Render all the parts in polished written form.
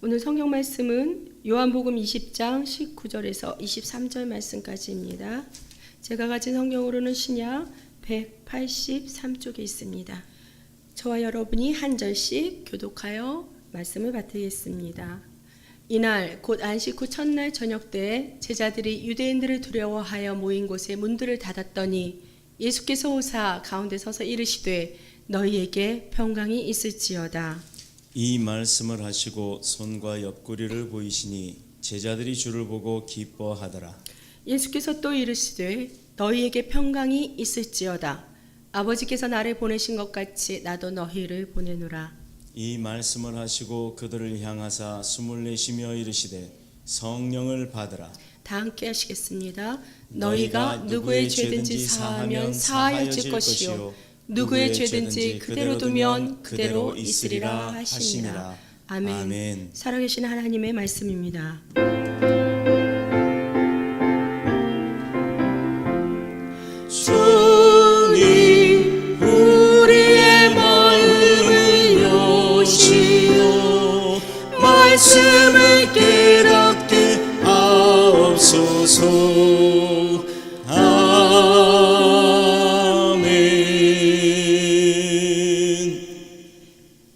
오늘 성경 말씀은 요한복음 20장 19절에서 23절 말씀까지입니다. 제가 가진 성경으로는 신약 183쪽에 있습니다. 저와 여러분이 한 절씩 교독하여 말씀을 받들겠습니다. 이날 곧 안식 후 첫날 저녁 때 제자들이 유대인들을 두려워하여 모인 곳에 문들을 닫았더니 예수께서 오사 가운데 서서 이르시되 너희에게 평강이 있을지어다. 이 말씀을 하시고 손과 옆구리를 보이시니 제자들이 주를 보고 기뻐하더라. 예수께서 또 이르시되 너희에게 평강이 있을지어다. 아버지께서 나를 보내신 것 같이 나도 너희를 보내노라. 이 말씀을 하시고 그들을 향하사 숨을 내쉬며 이르시되 성령을 받으라. 다 함께 하시겠습니다. 너희가 누구의 죄든지 사하면 사하여질 것이요 누구의 죄든지 그대로 두면 그대로 있으리라 하시니라. 아멘. 아멘. 살아계신 하나님의 말씀입니다. 주님 우리의 마음을 여시어 말씀을 깨닫게 하옵소서.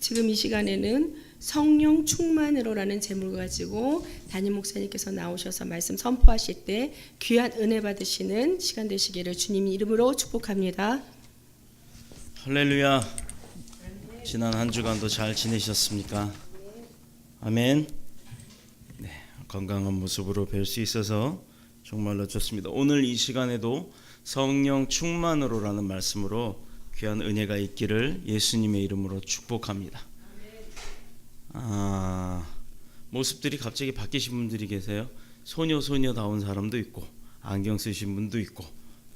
지금 이 시간에는 성령 충만으로라는 제목을 가지고 담임 목사님께서 나오셔서 말씀 선포하실 때 귀한 은혜 받으시는 시간 되시기를 주님 이름으로 축복합니다. 할렐루야. 지난 한 주간도 잘 지내셨습니까? 아멘. 네, 건강한 모습으로 뵐 수 있어서 정말로 좋습니다. 오늘 이 시간에도 성령 충만으로라는 말씀으로 귀한 은혜가 있기를 예수님의 이름으로 축복합니다. 모습들이 갑자기 바뀌신 분들이 계세요. 소녀다운 사람도 있고 안경 쓰신 분도 있고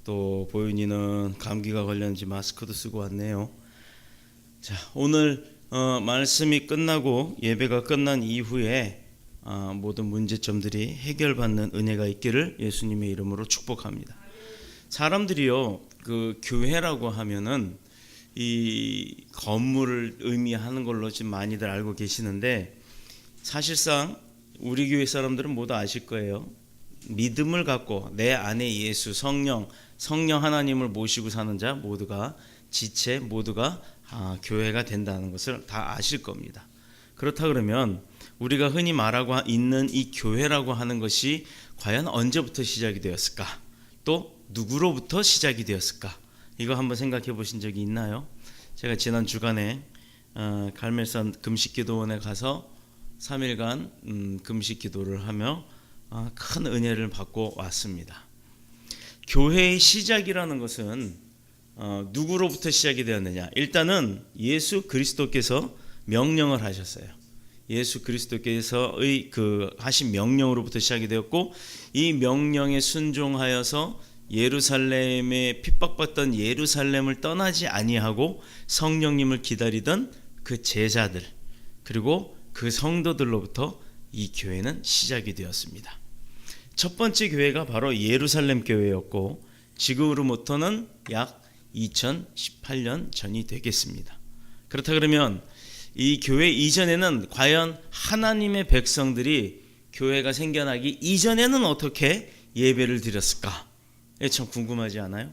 또 보윤이는 감기가 걸렸는지 마스크도 쓰고 왔네요. 자, 오늘 말씀이 끝나고 예배가 끝난 이후에 모든 문제점들이 해결받는 은혜가 있기를 예수님의 이름으로 축복합니다. 사람들이요, 그 교회라고 하면은 이 건물을 의미하는 걸로 지금 많이들 알고 계시는데 사실상 우리 교회 사람들은 모두 아실 거예요. 믿음을 갖고 내 안에 예수 성령 하나님을 모시고 사는 자 모두가 지체 모두가 교회가 된다는 것을 다 아실 겁니다. 그렇다 그러면 우리가 흔히 말하고 있는 이 교회라고 하는 것이 과연 언제부터 시작이 되었을까? 또 누구로부터 시작이 되었을까? 이거 한번 생각해 보신 적이 있나요? 제가 지난 주간에 갈멜산 금식기도원에 가서 3일간 금식기도를 하며 큰 은혜를 받고 왔습니다. 교회의 시작이라는 것은 누구로부터 시작이 되었느냐? 일단은 예수 그리스도께서 명령을 하셨어요. 예수 그리스도께서의 그 하신 명령으로부터 시작이 되었고 이 명령에 순종하여서 예루살렘에 핍박받던 예루살렘을 떠나지 아니하고 성령님을 기다리던 그 제자들 그리고 그 성도들로부터 이 교회는 시작이 되었습니다. 첫 번째 교회가 바로 예루살렘 교회였고 지금으로부터는 약 2018년 전이 되겠습니다. 그렇다 그러면 이 교회 이전에는 과연 하나님의 백성들이 교회가 생겨나기 이전에는 어떻게 예배를 드렸을까? 참 궁금하지 않아요?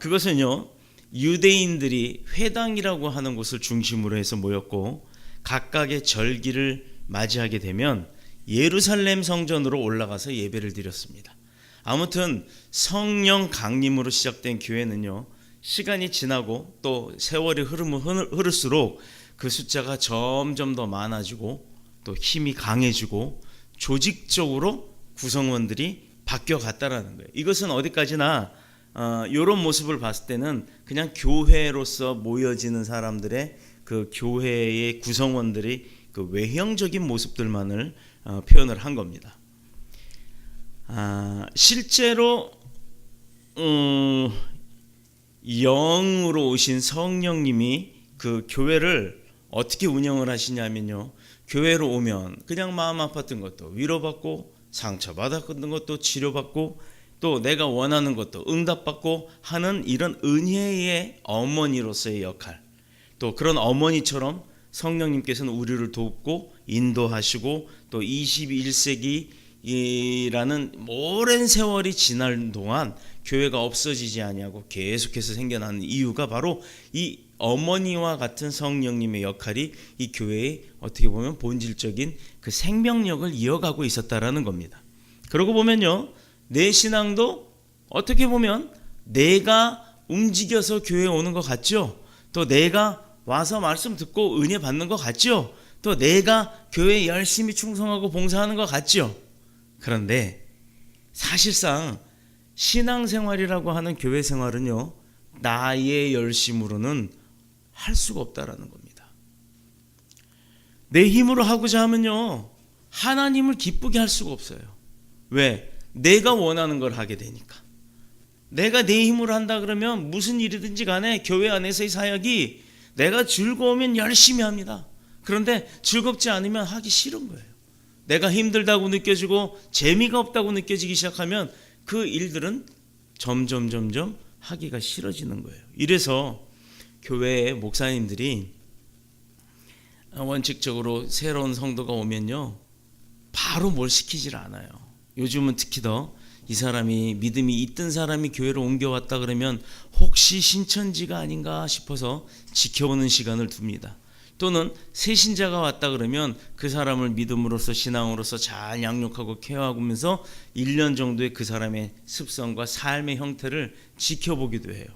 그것은요, 유대인들이 회당이라고 하는 곳을 중심으로 해서 모였고 각각의 절기를 맞이하게 되면 예루살렘 성전으로 올라가서 예배를 드렸습니다. 아무튼 성령 강림으로 시작된 교회는요, 시간이 지나고 또 세월이 흐를수록 그 숫자가 점점 더 많아지고 또 힘이 강해지고 조직적으로 구성원들이 바뀌어갔다라는 거예요. 이것은 어디까지나 이런 모습을 봤을 때는 그냥 교회로서 모여지는 사람들의 그 교회의 구성원들이 그 외형적인 모습들만을 표현을 한 겁니다. 실제로 영으로 오신 성령님이 그 교회를 어떻게 운영을 하시냐면요, 교회로 오면 그냥 마음 아팠던 것도 위로받고 상처받았던 것도 치료받고 또 내가 원하는 것도 응답받고 하는 이런 은혜의 어머니로서의 역할, 또 그런 어머니처럼 성령님께서는 우리를 돕고 인도하시고 또 21세기라는 오랜 세월이 지날 동안 교회가 없어지지 아니하고 계속해서 생겨나는 이유가 바로 이 어머니와 같은 성령님의 역할이 이 교회의 어떻게 보면 본질적인 그 생명력을 이어가고 있었다라는 겁니다. 그러고 보면요, 내 신앙도 어떻게 보면 내가 움직여서 교회에 오는 것 같죠? 또 내가 와서 말씀 듣고 은혜 받는 것 같죠? 또 내가 교회에 열심히 충성하고 봉사하는 것 같죠? 그런데 사실상 신앙생활이라고 하는 교회 생활은요, 나의 열심으로는 할 수가 없다라는 겁니다. 내 힘으로 하고자 하면요, 하나님을 기쁘게 할 수가 없어요. 왜? 내가 원하는 걸 하게 되니까. 내가 내 힘으로 한다 그러면 무슨 일이든지 간에 교회 안에서의 사역이 내가 즐거우면 열심히 합니다. 그런데 즐겁지 않으면 하기 싫은 거예요. 내가 힘들다고 느껴지고 재미가 없다고 느껴지기 시작하면 그 일들은 점점 하기가 싫어지는 거예요. 이래서 교회의 목사님들이 원칙적으로 새로운 성도가 오면요, 바로 뭘 시키질 않아요. 요즘은 특히 더 이 사람이 믿음이 있던 사람이 교회로 옮겨왔다 그러면 혹시 신천지가 아닌가 싶어서 지켜보는 시간을 둡니다. 또는 새 신자가 왔다 그러면 그 사람을 믿음으로써 신앙으로서 잘 양육하고 케어하면서 1년 정도의 그 사람의 습성과 삶의 형태를 지켜보기도 해요.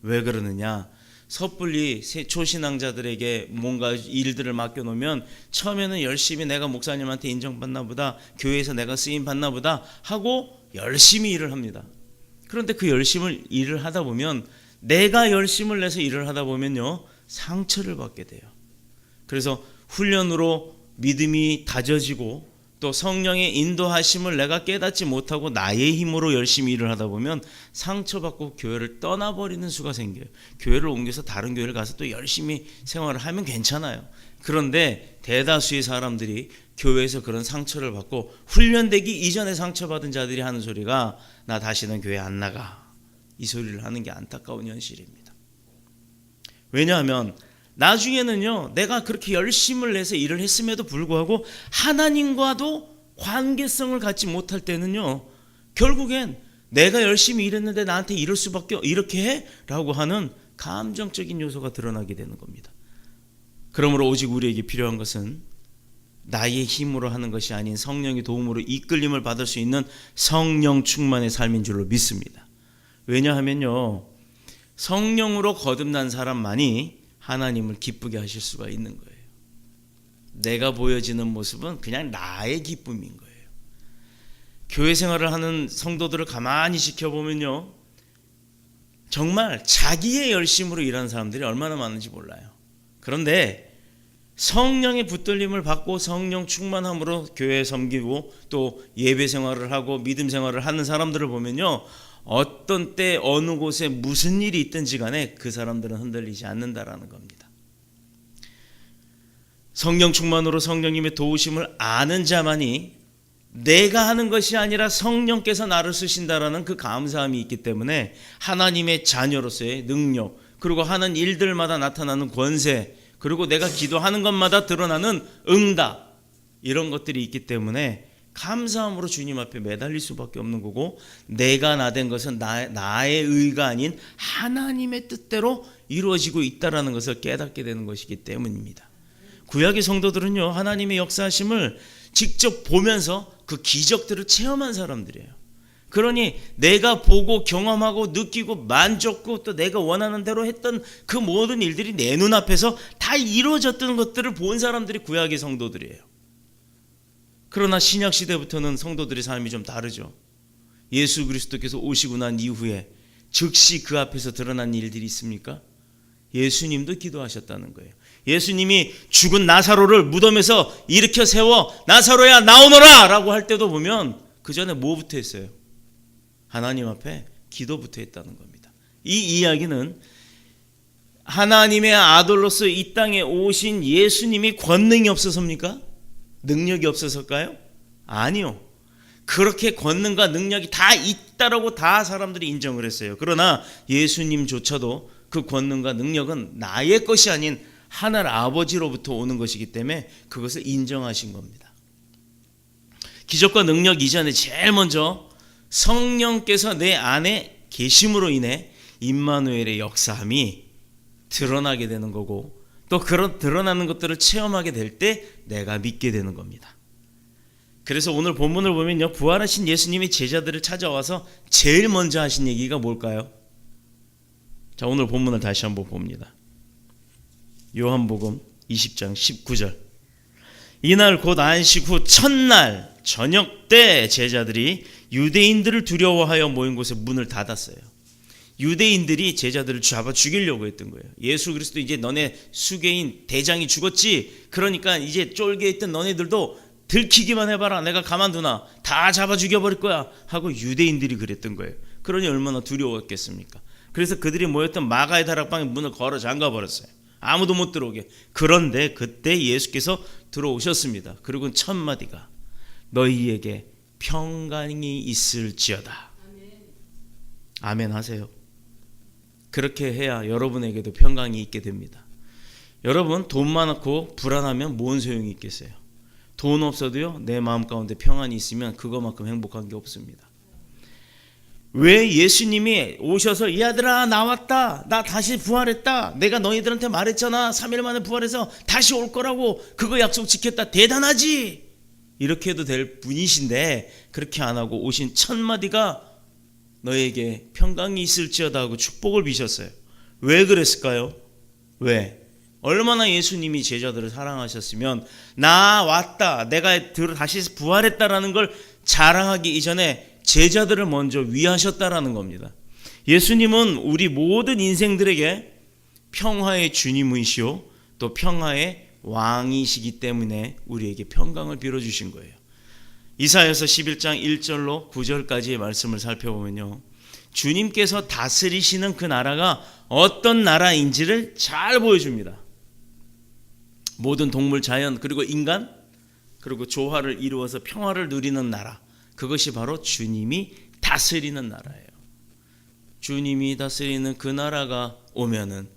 왜 그러느냐? 섣불리 초신앙자들에게 뭔가 일들을 맡겨놓으면 처음에는 열심히 내가 목사님한테 인정받나 보다, 교회에서 내가 쓰임받나 보다 하고 열심히 일을 합니다. 그런데 그 열심을 일을 하다 보면, 내가 열심을 내서 일을 하다 보면요, 상처를 받게 돼요. 그래서 훈련으로 믿음이 다져지고 또 성령의 인도하심을 내가 깨닫지 못하고 나의 힘으로 열심히 일을 하다 보면 상처받고 교회를 떠나버리는 수가 생겨요. 교회를 옮겨서 다른 교회를 가서 또 열심히 생활을 하면 괜찮아요. 그런데 대다수의 사람들이 교회에서 그런 상처를 받고 훈련되기 이전에 상처받은 자들이 하는 소리가 나 다시는 교회 안 나가, 이 소리를 하는 게 안타까운 현실입니다. 왜냐하면 나중에는요, 내가 그렇게 열심을 내서 일을 했음에도 불구하고 하나님과도 관계성을 갖지 못할 때는요, 결국엔 내가 열심히 일했는데 나한테 이럴 수밖에, 이렇게 해? 라고 하는 감정적인 요소가 드러나게 되는 겁니다. 그러므로 오직 우리에게 필요한 것은 나의 힘으로 하는 것이 아닌 성령의 도움으로 이끌림을 받을 수 있는 성령 충만의 삶인 줄로 믿습니다. 왜냐하면요, 성령으로 거듭난 사람만이 하나님을 기쁘게 하실 수가 있는 거예요. 내가 보여지는 모습은 그냥 나의 기쁨인 거예요. 교회 생활을 하는 성도들을 가만히 지켜보면요, 정말 자기의 열심으로 일하는 사람들이 얼마나 많은지 몰라요. 그런데 성령의 붙들림을 받고 성령 충만함으로 교회에 섬기고 또 예배 생활을 하고 믿음 생활을 하는 사람들을 보면요, 어떤 때 어느 곳에 무슨 일이 있든지 간에 그 사람들은 흔들리지 않는다라는 겁니다. 성령 충만으로 성령님의 도우심을 아는 자만이 내가 하는 것이 아니라 성령께서 나를 쓰신다라는 그 감사함이 있기 때문에 하나님의 자녀로서의 능력, 그리고 하는 일들마다 나타나는 권세, 그리고 내가 기도하는 것마다 드러나는 응답, 이런 것들이 있기 때문에 감사함으로 주님 앞에 매달릴 수밖에 없는 거고, 내가 나된 것은 나의 의가 아닌 하나님의 뜻대로 이루어지고 있다는 것을 깨닫게 되는 것이기 때문입니다. 구약의 성도들은요, 하나님의 역사하심을 직접 보면서 그 기적들을 체험한 사람들이에요. 그러니 내가 보고 경험하고 느끼고 만족고 또 내가 원하는 대로 했던 그 모든 일들이 내 눈앞에서 다 이루어졌던 것들을 본 사람들이 구약의 성도들이에요. 그러나 신약 시대부터는 성도들의 삶이 좀 다르죠. 예수 그리스도께서 오시고 난 이후에 즉시 그 앞에서 드러난 일들이 있습니까? 예수님도 기도하셨다는 거예요. 예수님이 죽은 나사로를 무덤에서 일으켜 세워 나사로야 나오너라 라고 할 때도 보면 그 전에 뭐부터 했어요? 하나님 앞에 기도부터 했다는 겁니다. 이 이야기는 하나님의 아들로서 이 땅에 오신 예수님이 권능이 없어서입니까? 능력이 없어서일까요? 아니요. 그렇게 권능과 능력이 다 있다라고 다 사람들이 인정을 했어요. 그러나 예수님조차도 그 권능과 능력은 나의 것이 아닌 하늘 아버지로부터 오는 것이기 때문에 그것을 인정하신 겁니다. 기적과 능력 이전에 제일 먼저 성령께서 내 안에 계심으로 인해 임마누엘의 역사함이 드러나게 되는 거고, 또 그런 드러나는 것들을 체험하게 될 때 내가 믿게 되는 겁니다. 그래서 오늘 본문을 보면요, 부활하신 예수님이 제자들을 찾아와서 제일 먼저 하신 얘기가 뭘까요? 자, 오늘 본문을 다시 한번 봅니다. 요한복음 20장 19절. 이날 곧 안식 후 첫날 저녁 때 제자들이 유대인들을 두려워하여 모인 곳에 문을 닫았어요. 유대인들이 제자들을 잡아 죽이려고 했던 거예요. 예수 그리스도 이제 너네 수괴인 대장이 죽었지, 그러니까 이제 쫄게 있던 너네들도 들키기만 해봐라, 내가 가만두나, 다 잡아 죽여버릴 거야 하고 유대인들이 그랬던 거예요. 그러니 얼마나 두려웠겠습니까? 그래서 그들이 모였던 마가의 다락방에 문을 걸어 잠가버렸어요. 아무도 못 들어오게. 그런데 그때 예수께서 들어오셨습니다. 그리고 첫 마디가 너희에게 평강이 있을지어다. 아멘 하세요. 그렇게 해야 여러분에게도 평강이 있게 됩니다. 여러분, 돈 많고 불안하면 뭔 소용이 있겠어요? 돈 없어도요, 내 마음 가운데 평안이 있으면 그거만큼 행복한 게 없습니다. 왜 예수님이 오셔서 이 아들아 나왔다, 나 다시 부활했다, 내가 너희들한테 말했잖아, 3일 만에 부활해서 다시 올 거라고, 그거 약속 지켰다, 대단하지, 이렇게 해도 될 분이신데 그렇게 안 하고 오신 첫 마디가 너에게 평강이 있을지어다 하고 축복을 비셨어요. 왜 그랬을까요? 왜? 얼마나 예수님이 제자들을 사랑하셨으면 나 왔다, 내가 다시 부활했다라는 걸 자랑하기 이전에 제자들을 먼저 위하셨다라는 겁니다. 예수님은 우리 모든 인생들에게 평화의 주님이시오, 또 평화의 왕이시기 때문에 우리에게 평강을 빌어주신 거예요. 이사야서 11장 1절로 9절까지의 말씀을 살펴보면요, 주님께서 다스리시는 그 나라가 어떤 나라인지를 잘 보여줍니다. 모든 동물, 자연, 그리고 인간, 그리고 조화를 이루어서 평화를 누리는 나라, 그것이 바로 주님이 다스리는 나라예요. 주님이 다스리는 그 나라가 오면은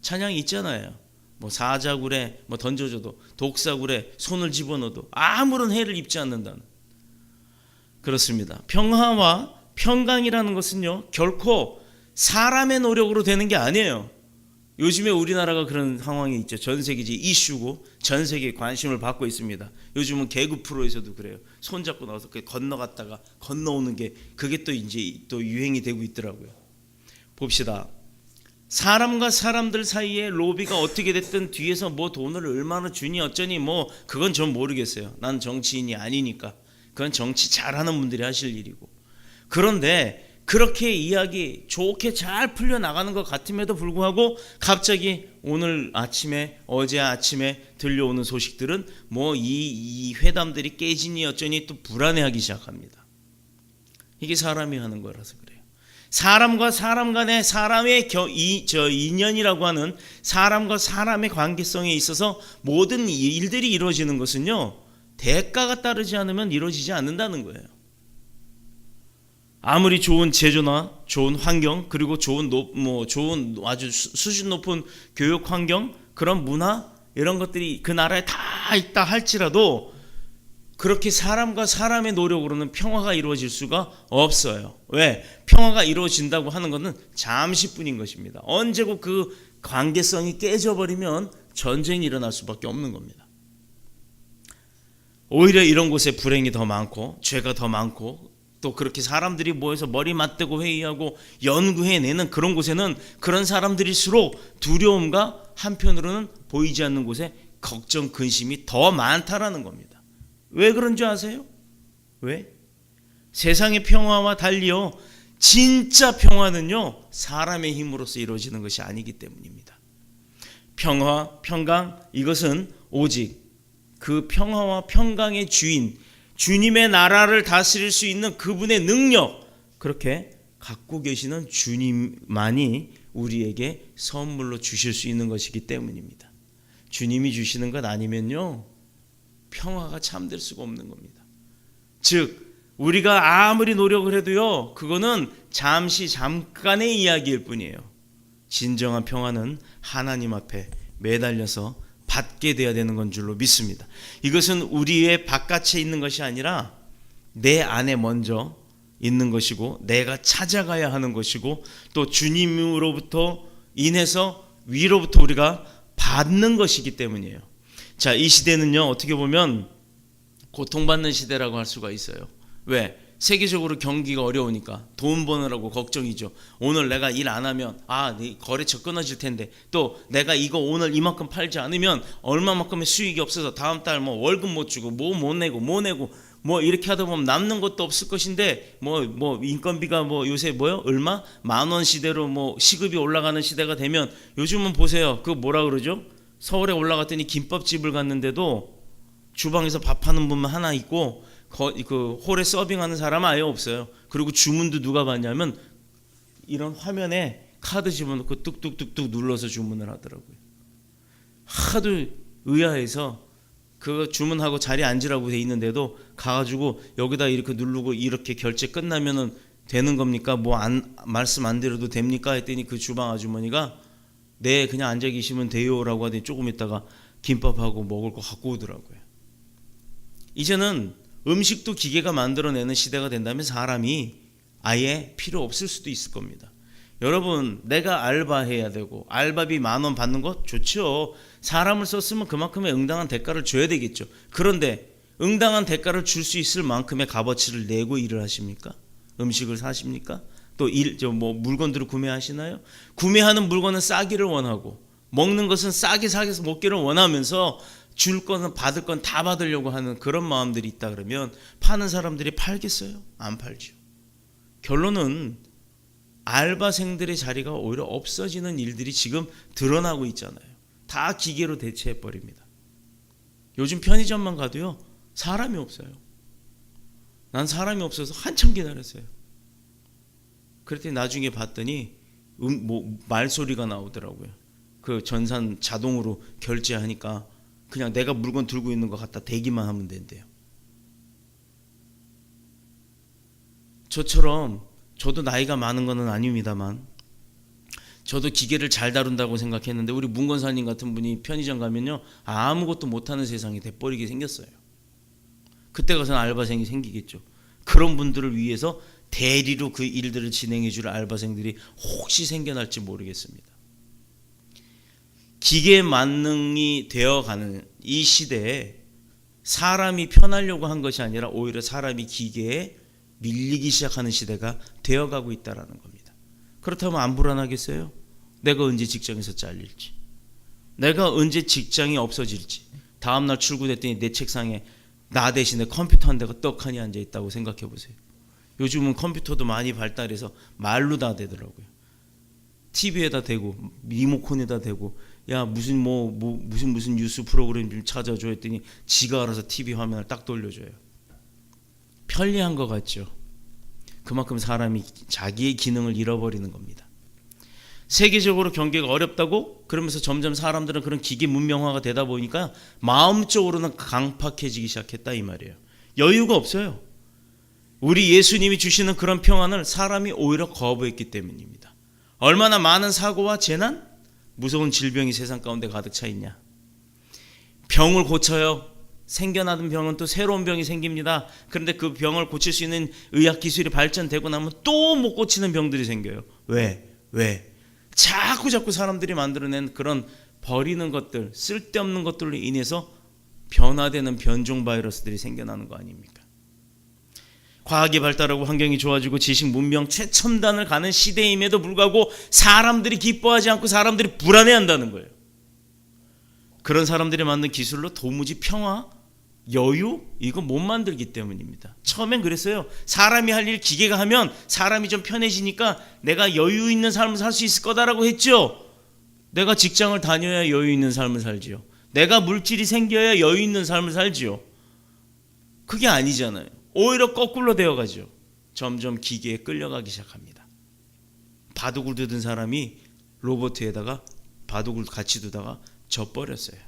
찬양이 있잖아요. 뭐 사자굴에 뭐 던져줘도, 독사굴에 손을 집어넣어도 아무런 해를 입지 않는다는. 그렇습니다. 평화와 평강이라는 것은요, 결코 사람의 노력으로 되는 게 아니에요. 요즘에 우리나라가 그런 상황이 있죠. 전 세계지 이슈고 전 세계에 관심을 받고 있습니다. 요즘은 개그 프로에서도 그래요. 손잡고 나와서 건너갔다가 건너오는 게, 그게 또 이제 또 유행이 되고 있더라고요. 봅시다. 사람과 사람들 사이에 로비가 어떻게 됐든 뒤에서 뭐 돈을 얼마나 주니 어쩌니 뭐 그건 전 모르겠어요. 난 정치인이 아니니까. 그건 정치 잘하는 분들이 하실 일이고. 그런데 그렇게 이야기 좋게 잘 풀려나가는 것 같음에도 불구하고 갑자기 오늘 아침에, 어제 아침에 들려오는 소식들은 뭐 이 회담들이 깨지니 어쩌니 또 불안해하기 시작합니다. 이게 사람이 하는 거라서 그래요. 사람과 사람 간의 사람의 인연이라고 하는 사람과 사람의 관계성에 있어서 모든 일들이 이루어지는 것은요, 대가가 따르지 않으면 이루어지지 않는다는 거예요. 아무리 좋은 제조나 좋은 환경, 그리고 좋은 아주 수준 높은 교육 환경, 그런 문화, 이런 것들이 그 나라에 다 있다 할지라도 그렇게 사람과 사람의 노력으로는 평화가 이루어질 수가 없어요. 왜? 평화가 이루어진다고 하는 것은 잠시뿐인 것입니다. 언제고 그 관계성이 깨져버리면 전쟁이 일어날 수밖에 없는 겁니다. 오히려 이런 곳에 불행이 더 많고 죄가 더 많고, 또 그렇게 사람들이 모여서 머리 맞대고 회의하고 연구해내는 그런 곳에는 그런 사람들일수록 두려움과 한편으로는 보이지 않는 곳에 걱정, 근심이 더 많다라는 겁니다. 왜 그런 줄 아세요? 왜? 세상의 평화와 달리요, 진짜 평화는요, 사람의 힘으로써 이루어지는 것이 아니기 때문입니다. 평화, 평강, 이것은 오직 그 평화와 평강의 주인, 주님의 나라를 다스릴 수 있는 그분의 능력, 그렇게 갖고 계시는 주님만이 우리에게 선물로 주실 수 있는 것이기 때문입니다. 주님이 주시는 것 아니면요, 평화가 참될 수가 없는 겁니다. 즉 우리가 아무리 노력을 해도요, 그거는 잠깐의 이야기일 뿐이에요. 진정한 평화는 하나님 앞에 매달려서 받게 돼야 되는 건 줄로 믿습니다. 이것은 우리의 바깥에 있는 것이 아니라 내 안에 먼저 있는 것이고 내가 찾아가야 하는 것이고 또 주님으로부터 인해서 위로부터 우리가 받는 것이기 때문이에요. 자, 이 시대는요, 어떻게 보면 고통받는 시대라고 할 수가 있어요. 왜? 세계적으로 경기가 어려우니까 돈 버느라고 걱정이죠. 오늘 내가 일 안 하면 네 거래처 끊어질 텐데, 또 내가 이거 오늘 이만큼 팔지 않으면 얼마만큼의 수익이 없어서 다음 달 뭐 월급 못 주고 뭐 못 내고 뭐 이렇게 하다 보면 남는 것도 없을 것인데 뭐 인건비가 뭐 요새 얼마? 10,000원 시대로 뭐 시급이 올라가는 시대가 되면 요즘은 보세요. 그 뭐라 그러죠? 서울에 올라갔더니 김밥집을 갔는데도 주방에서 밥하는 분만 하나 있고 그 홀에 서빙하는 사람은 아예 없어요. 그리고 주문도 누가 받냐면 이런 화면에 카드 집어넣고 뚝뚝뚝뚝 눌러서 주문을 하더라고요. 하도 의아해서 그 주문하고 자리에 앉으라고 돼 있는데도 가가지고 여기다 이렇게 누르고 이렇게 결제 끝나면은 되는 겁니까? 말씀 안 드려도 됩니까? 했더니 그 주방 아주머니가 네, 그냥 앉아 계시면 돼요라고 하더니 조금 있다가 김밥하고 먹을 거 갖고 오더라고요. 이제는 음식도 기계가 만들어내는 시대가 된다면 사람이 아예 필요 없을 수도 있을 겁니다. 여러분, 내가 알바해야 되고 알바비 10,000원 받는 거 좋죠. 사람을 썼으면 그만큼의 응당한 대가를 줘야 되겠죠. 그런데 응당한 대가를 줄 수 있을 만큼의 값어치를 내고 일을 하십니까? 음식을 사십니까? 또 물건들을 구매하시나요? 구매하는 물건은 싸기를 원하고 먹는 것은 싸게 사서 먹기를 원하면서 줄 거는 받을 건 다 받으려고 하는 그런 마음들이 있다 그러면 파는 사람들이 팔겠어요? 안 팔죠. 결론은 알바생들의 자리가 오히려 없어지는 일들이 지금 드러나고 있잖아요. 다 기계로 대체해버립니다. 요즘 편의점만 가도요, 사람이 없어요. 난 사람이 없어서 한참 기다렸어요. 그랬더니 나중에 봤더니 말소리가 나오더라고요. 그 전산 자동으로 결제하니까 그냥 내가 물건 들고 있는 거 갖다 대기만 하면 된대요. 저처럼 저도 나이가 많은 건 아닙니다만 저도 기계를 잘 다룬다고 생각했는데 우리 문건사님 같은 분이 편의점 가면요, 아무것도 못하는 세상이 돼버리게 생겼어요. 그때 가서는 알바생이 생기겠죠. 그런 분들을 위해서 대리로 그 일들을 진행해 줄 알바생들이 혹시 생겨날지 모르겠습니다. 기계 만능이 되어가는 이 시대에 사람이 편하려고 한 것이 아니라 오히려 사람이 기계에 밀리기 시작하는 시대가 되어가고 있다는 겁니다. 그렇다면 안 불안하겠어요? 내가 언제 직장에서 잘릴지, 내가 언제 직장이 없어질지, 다음날 출근했더니 내 책상에 나 대신에 컴퓨터 한 대가 떡하니 앉아있다고 생각해 보세요. 요즘은 컴퓨터도 많이 발달해서 말로 다 되더라고요. TV에다 대고 리모컨에다 대고 야 무슨 뉴스 프로그램 좀 찾아줘 했더니 지가 알아서 TV 화면을 딱 돌려줘요. 편리한 것 같죠. 그만큼 사람이 자기의 기능을 잃어버리는 겁니다. 세계적으로 경기가 어렵다고 그러면서 점점 사람들은 그런 기계 문명화가 되다 보니까 마음적으로는 강팍해지기 시작했다 이 말이에요. 여유가 없어요. 우리 예수님이 주시는 그런 평안을 사람이 오히려 거부했기 때문입니다. 얼마나 많은 사고와 재난, 무서운 질병이 세상 가운데 가득 차 있냐. 병을 고쳐요. 생겨나던 병은 또 새로운 병이 생깁니다. 그런데 그 병을 고칠 수 있는 의학 기술이 발전되고 나면 또 못 고치는 병들이 생겨요. 왜? 자꾸 사람들이 만들어낸 그런 버리는 것들, 쓸데없는 것들로 인해서 변화되는 변종 바이러스들이 생겨나는 거 아닙니까? 과학이 발달하고 환경이 좋아지고 지식 문명 최첨단을 가는 시대임에도 불구하고 사람들이 기뻐하지 않고 사람들이 불안해한다는 거예요. 그런 사람들이 만든 기술로 도무지 평화, 여유 이거 못 만들기 때문입니다. 처음엔 그랬어요. 사람이 할 일 기계가 하면 사람이 좀 편해지니까 내가 여유 있는 삶을 살 수 있을 거다라고 했죠. 내가 직장을 다녀야 여유 있는 삶을 살지요. 내가 물질이 생겨야 여유 있는 삶을 살지요. 그게 아니잖아요. 오히려 거꾸로 되어가죠. 점점 기계에 끌려가기 시작합니다. 바둑을 두던 사람이 로봇에다가 바둑을 같이 두다가 져버렸어요.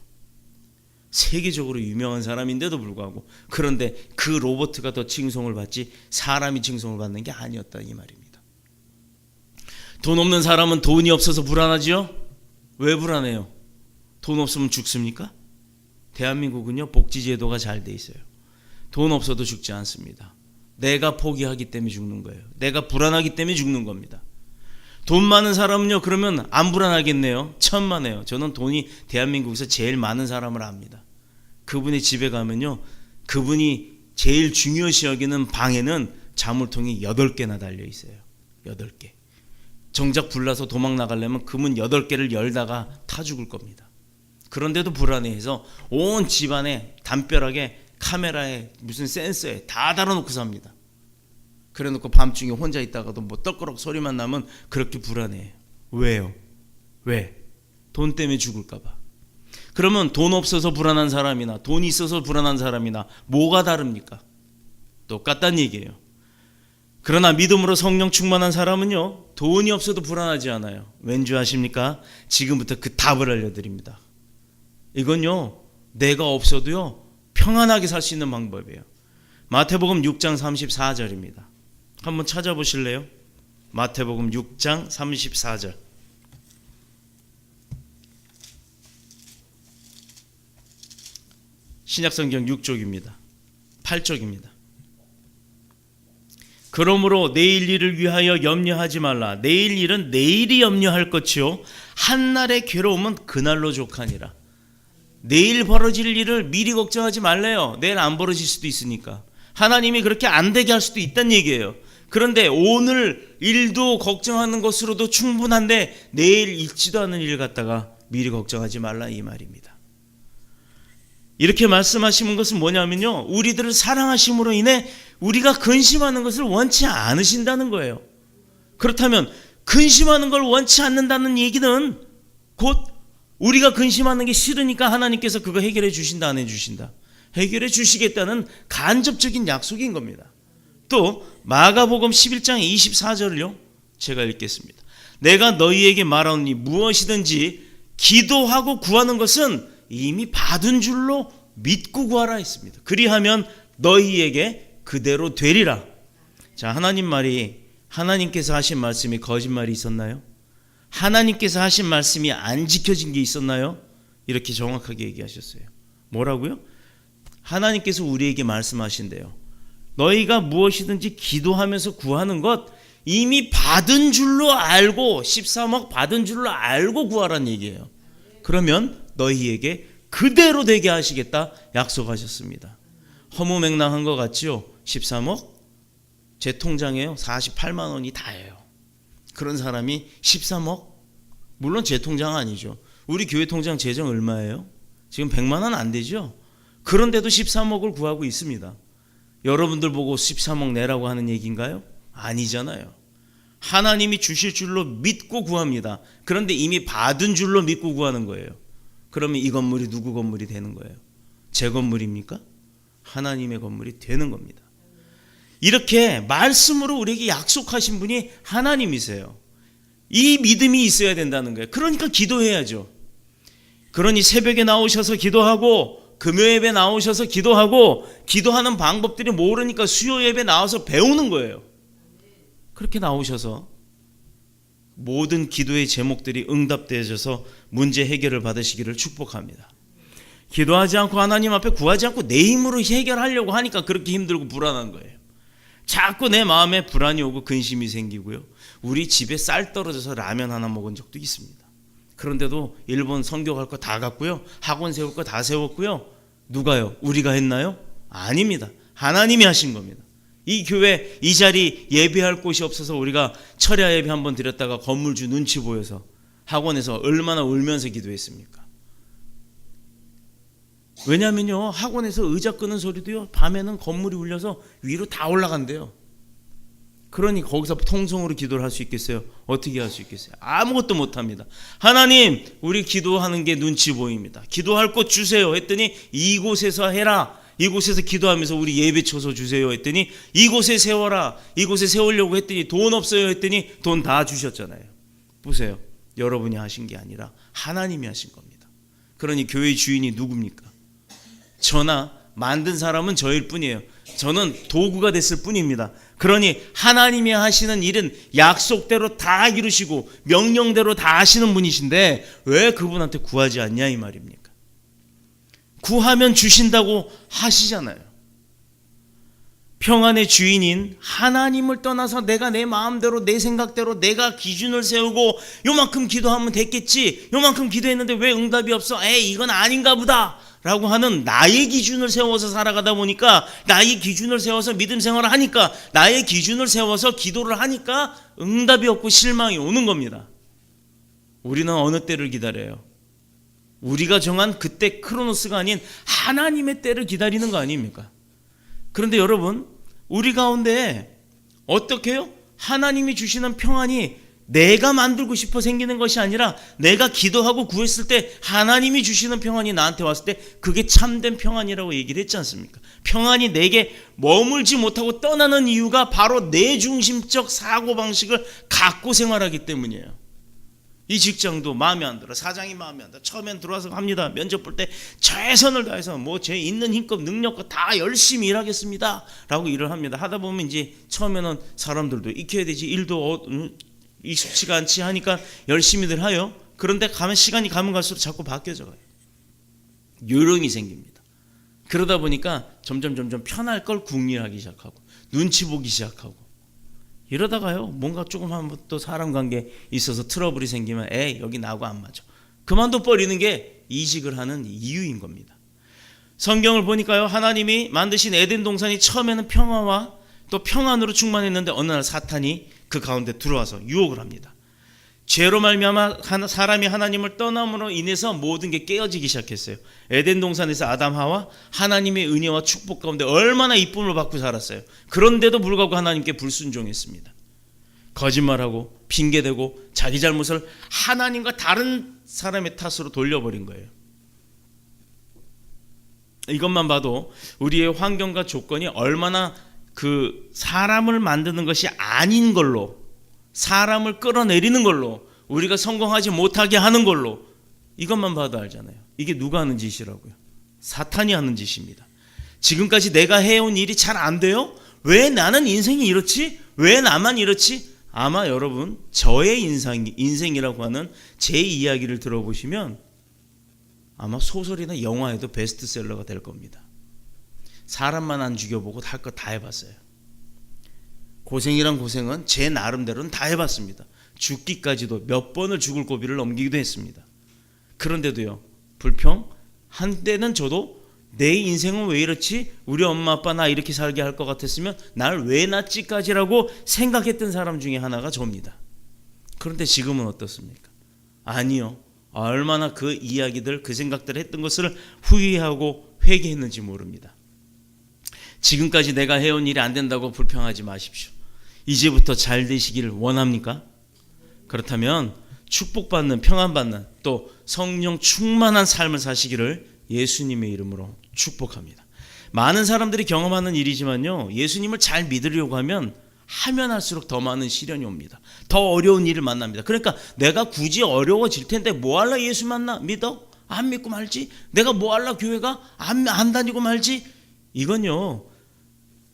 세계적으로 유명한 사람인데도 불구하고. 그런데 그 로봇가 더 칭송을 받지 사람이 칭송을 받는 게 아니었다 이 말입니다. 돈 없는 사람은 돈이 없어서 불안하지요? 왜 불안해요? 돈 없으면 죽습니까? 대한민국은요, 복지제도가 잘 돼 있어요. 돈 없어도 죽지 않습니다. 내가 포기하기 때문에 죽는 거예요. 내가 불안하기 때문에 죽는 겁니다. 돈 많은 사람은요, 그러면 안 불안하겠네요. 천만에요. 저는 돈이 대한민국에서 제일 많은 사람을 압니다. 그분의 집에 가면요, 그분이 제일 중요시 여기는 방에는 자물통이 8개나 달려 있어요. 8개. 정작 불나서 도망 나가려면 그 문 8개를 열다가 타 죽을 겁니다. 그런데도 불안해해서 온 집안에 담벼락에 카메라에 무슨 센서에 다 달아놓고 삽니다. 그래놓고 밤중에 혼자 있다가도 뭐 떨거럭 소리만 나면 그렇게 불안해해요. 왜요? 왜? 돈 때문에 죽을까봐. 그러면 돈 없어서 불안한 사람이나 돈 있어서 불안한 사람이나 뭐가 다릅니까? 똑같다는 얘기예요. 그러나 믿음으로 성령 충만한 사람은요, 돈이 없어도 불안하지 않아요. 왠지 아십니까? 지금부터 그 답을 알려드립니다. 이건요, 내가 없어도요 평안하게 살 수 있는 방법이에요. 마태복음 6장 34절입니다. 한번 찾아보실래요? 마태복음 6장 34절. 신약성경 6쪽입니다. 8쪽입니다. 그러므로 내일 일을 위하여 염려하지 말라. 내일 일은 내일이 염려할 것이요 한날의 괴로움은 그날로 족하니라. 내일 벌어질 일을 미리 걱정하지 말래요. 내일 안 벌어질 수도 있으니까. 하나님이 그렇게 안 되게 할 수도 있다는 얘기예요. 그런데 오늘 일도 걱정하는 것으로도 충분한데 내일 있지도 않은 일 갖다가 미리 걱정하지 말라, 이 말입니다. 이렇게 말씀하시는 것은 뭐냐면요, 우리들을 사랑하심으로 인해 우리가 근심하는 것을 원치 않으신다는 거예요. 그렇다면 근심하는 걸 원치 않는다는 얘기는 곧 우리가 근심하는 게 싫으니까 하나님께서 그거 해결해 주신다, 안 해주신다? 해결해 주시겠다는 간접적인 약속인 겁니다. 또 마가복음 11장 24절을요 제가 읽겠습니다. 내가 너희에게 말하노니 무엇이든지 기도하고 구하는 것은 이미 받은 줄로 믿고 구하라 했습니다. 그리하면 너희에게 그대로 되리라. 자, 하나님 말이, 하나님께서 하신 말씀이 거짓말이 있었나요? 하나님께서 하신 말씀이 안 지켜진 게 있었나요? 이렇게 정확하게 얘기하셨어요. 뭐라고요? 하나님께서 우리에게 말씀하신대요. 너희가 무엇이든지 기도하면서 구하는 것 이미 받은 줄로 알고, 13억 받은 줄로 알고 구하라는 얘기예요. 그러면 너희에게 그대로 되게 하시겠다 약속하셨습니다. 허무맹랑한 것 같죠? 13억? 제 통장에요 48만 원이 다예요. 그런 사람이 13억? 물론 제 통장 아니죠. 우리 교회 통장 재정 얼마예요? 지금 100만 원 안 되죠? 그런데도 13억을 구하고 있습니다. 여러분들 보고 13억 내라고 하는 얘기인가요? 아니잖아요. 하나님이 주실 줄로 믿고 구합니다. 그런데 이미 받은 줄로 믿고 구하는 거예요. 그러면 이 건물이 누구 건물이 되는 거예요? 제 건물입니까? 하나님의 건물이 되는 겁니다. 이렇게 말씀으로 우리에게 약속하신 분이 하나님이세요. 이 믿음이 있어야 된다는 거예요. 그러니까 기도해야죠. 그러니 새벽에 나오셔서 기도하고, 금요예배 나오셔서 기도하고, 기도하는 방법들이 모르니까 수요예배 나와서 배우는 거예요. 그렇게 나오셔서 모든 기도의 제목들이 응답되어져서 문제 해결을 받으시기를 축복합니다. 기도하지 않고 하나님 앞에 구하지 않고 내 힘으로 해결하려고 하니까 그렇게 힘들고 불안한 거예요. 자꾸 내 마음에 불안이 오고 근심이 생기고요. 우리 집에 쌀 떨어져서 라면 하나 먹은 적도 있습니다. 그런데도 일본 선교 갈 거 다 갔고요. 학원 세울 거 다 세웠고요. 누가요? 우리가 했나요? 아닙니다. 하나님이 하신 겁니다. 이 교회 이 자리 예배할 곳이 없어서 우리가 철야 예배 한번 드렸다가 건물주 눈치 보여서 학원에서 얼마나 울면서 기도했습니까? 왜냐면요, 학원에서 의자 끄는 소리도요 밤에는 건물이 울려서 위로 다 올라간대요. 그러니 거기서 통성으로 기도를 할 수 있겠어요? 어떻게 할 수 있겠어요? 아무것도 못합니다. 하나님, 우리 기도하는 게 눈치 보입니다. 기도할 곳 주세요 했더니 이곳에서 해라. 이곳에서 기도하면서 우리 예배 쳐서 주세요 했더니 이곳에 세워라. 이곳에 세우려고 했더니 돈 없어요 했더니 돈 다 주셨잖아요. 보세요. 여러분이 하신 게 아니라 하나님이 하신 겁니다. 그러니 교회 주인이 누굽니까? 저나 만든 사람은 저일 뿐이에요. 저는 도구가 됐을 뿐입니다. 그러니 하나님이 하시는 일은 약속대로 다 이루시고 명령대로 다 하시는 분이신데 왜 그분한테 구하지 않냐 이 말입니까? 구하면 주신다고 하시잖아요. 평안의 주인인 하나님을 떠나서 내가 내 마음대로 내 생각대로 내가 기준을 세우고 요만큼 기도하면 됐겠지, 요만큼 기도했는데 왜 응답이 없어, 에이 이건 아닌가 보다 라고 하는 나의 기준을 세워서 살아가다 보니까, 나의 기준을 세워서 믿음 생활을 하니까, 나의 기준을 세워서 기도를 하니까 응답이 없고 실망이 오는 겁니다. 우리는 어느 때를 기다려요? 우리가 정한 그때 크로노스가 아닌 하나님의 때를 기다리는 거 아닙니까? 그런데 여러분, 우리 가운데 어떻게 해요? 하나님이 주시는 평안이 내가 만들고 싶어 생기는 것이 아니라 내가 기도하고 구했을 때 하나님이 주시는 평안이 나한테 왔을 때 그게 참된 평안이라고 얘기를 했지 않습니까? 평안이 내게 머물지 못하고 떠나는 이유가 바로 내 중심적 사고방식을 갖고 생활하기 때문이에요. 이 직장도 마음에 안 들어, 사장이 마음에 안 들어, 처음엔 들어와서 합니다. 면접 볼 때 최선을 다해서 뭐 제 있는 힘껏 능력껏 다 열심히 일하겠습니다 라고 일을 합니다. 하다 보면 이제 처음에는 사람들도 익혀야 되지, 일도 익숙치가 않지 하니까 열심히들 하요. 그런데 시간이 가면 갈수록 자꾸 바뀌어져 가요. 요령이 생깁니다. 그러다 보니까 점점 편할 걸 궁리하기 시작하고 눈치 보기 시작하고 이러다가요, 뭔가 조금 하면 또 사람 관계에 있어서 트러블이 생기면 에이 여기 나하고 안 맞아, 그만둬 버리는 게 이직을 하는 이유인 겁니다. 성경을 보니까요, 하나님이 만드신 에덴 동산이 처음에는 평화와 또 평안으로 충만했는데 어느 날 사탄이 그 가운데 들어와서 유혹을 합니다. 죄로 말미암아 사람이 하나님을 떠남으로 인해서 모든 게 깨어지기 시작했어요. 에덴 동산에서 아담 하와 하나님의 은혜와 축복 가운데 얼마나 이쁨을 받고 살았어요. 그런데도 불구하고 하나님께 불순종했습니다. 거짓말하고 핑계대고 자기 잘못을 하나님과 다른 사람의 탓으로 돌려버린 거예요. 이것만 봐도 우리의 환경과 조건이 얼마나 그 사람을 만드는 것이 아닌 걸로, 사람을 끌어내리는 걸로, 우리가 성공하지 못하게 하는 걸로, 이것만 봐도 알잖아요. 이게 누가 하는 짓이라고요? 사탄이 하는 짓입니다. 지금까지 내가 해온 일이 잘 안 돼요? 왜 나는 인생이 이렇지? 왜 나만 이렇지? 아마 여러분 저의 인생이라고 하는 제 이야기를 들어보시면 아마 소설이나 영화에도 베스트셀러가 될 겁니다. 사람만 안 죽여보고 할 거 다 해봤어요. 고생이란 고생은 제 나름대로는 다 해봤습니다. 죽기까지도 몇 번을 죽을 고비를 넘기기도 했습니다. 그런데도요, 불평? 한때는 저도 내 인생은 왜 이렇지? 우리 엄마 아빠 나 이렇게 살게 할 것 같았으면 날 왜 낳지까지라고 생각했던 사람 중에 하나가 저입니다. 그런데 지금은 어떻습니까? 아니요. 얼마나 그 이야기들, 그 생각들을 했던 것을 후회하고 회개했는지 모릅니다. 지금까지 내가 해온 일이 안 된다고 불평하지 마십시오. 이제부터 잘 되시기를 원합니까? 그렇다면 축복받는, 평안받는, 또 성령 충만한 삶을 사시기를 예수님의 이름으로 축복합니다. 많은 사람들이 경험하는 일이지만요, 예수님을 잘 믿으려고 하면 할수록 더 많은 시련이 옵니다. 더 어려운 일을 만납니다. 그러니까 내가 굳이 어려워질 텐데 뭐 할라 예수 믿어? 안 믿고 말지? 내가 뭐 할라 교회가 안 다니고 말지? 이건요,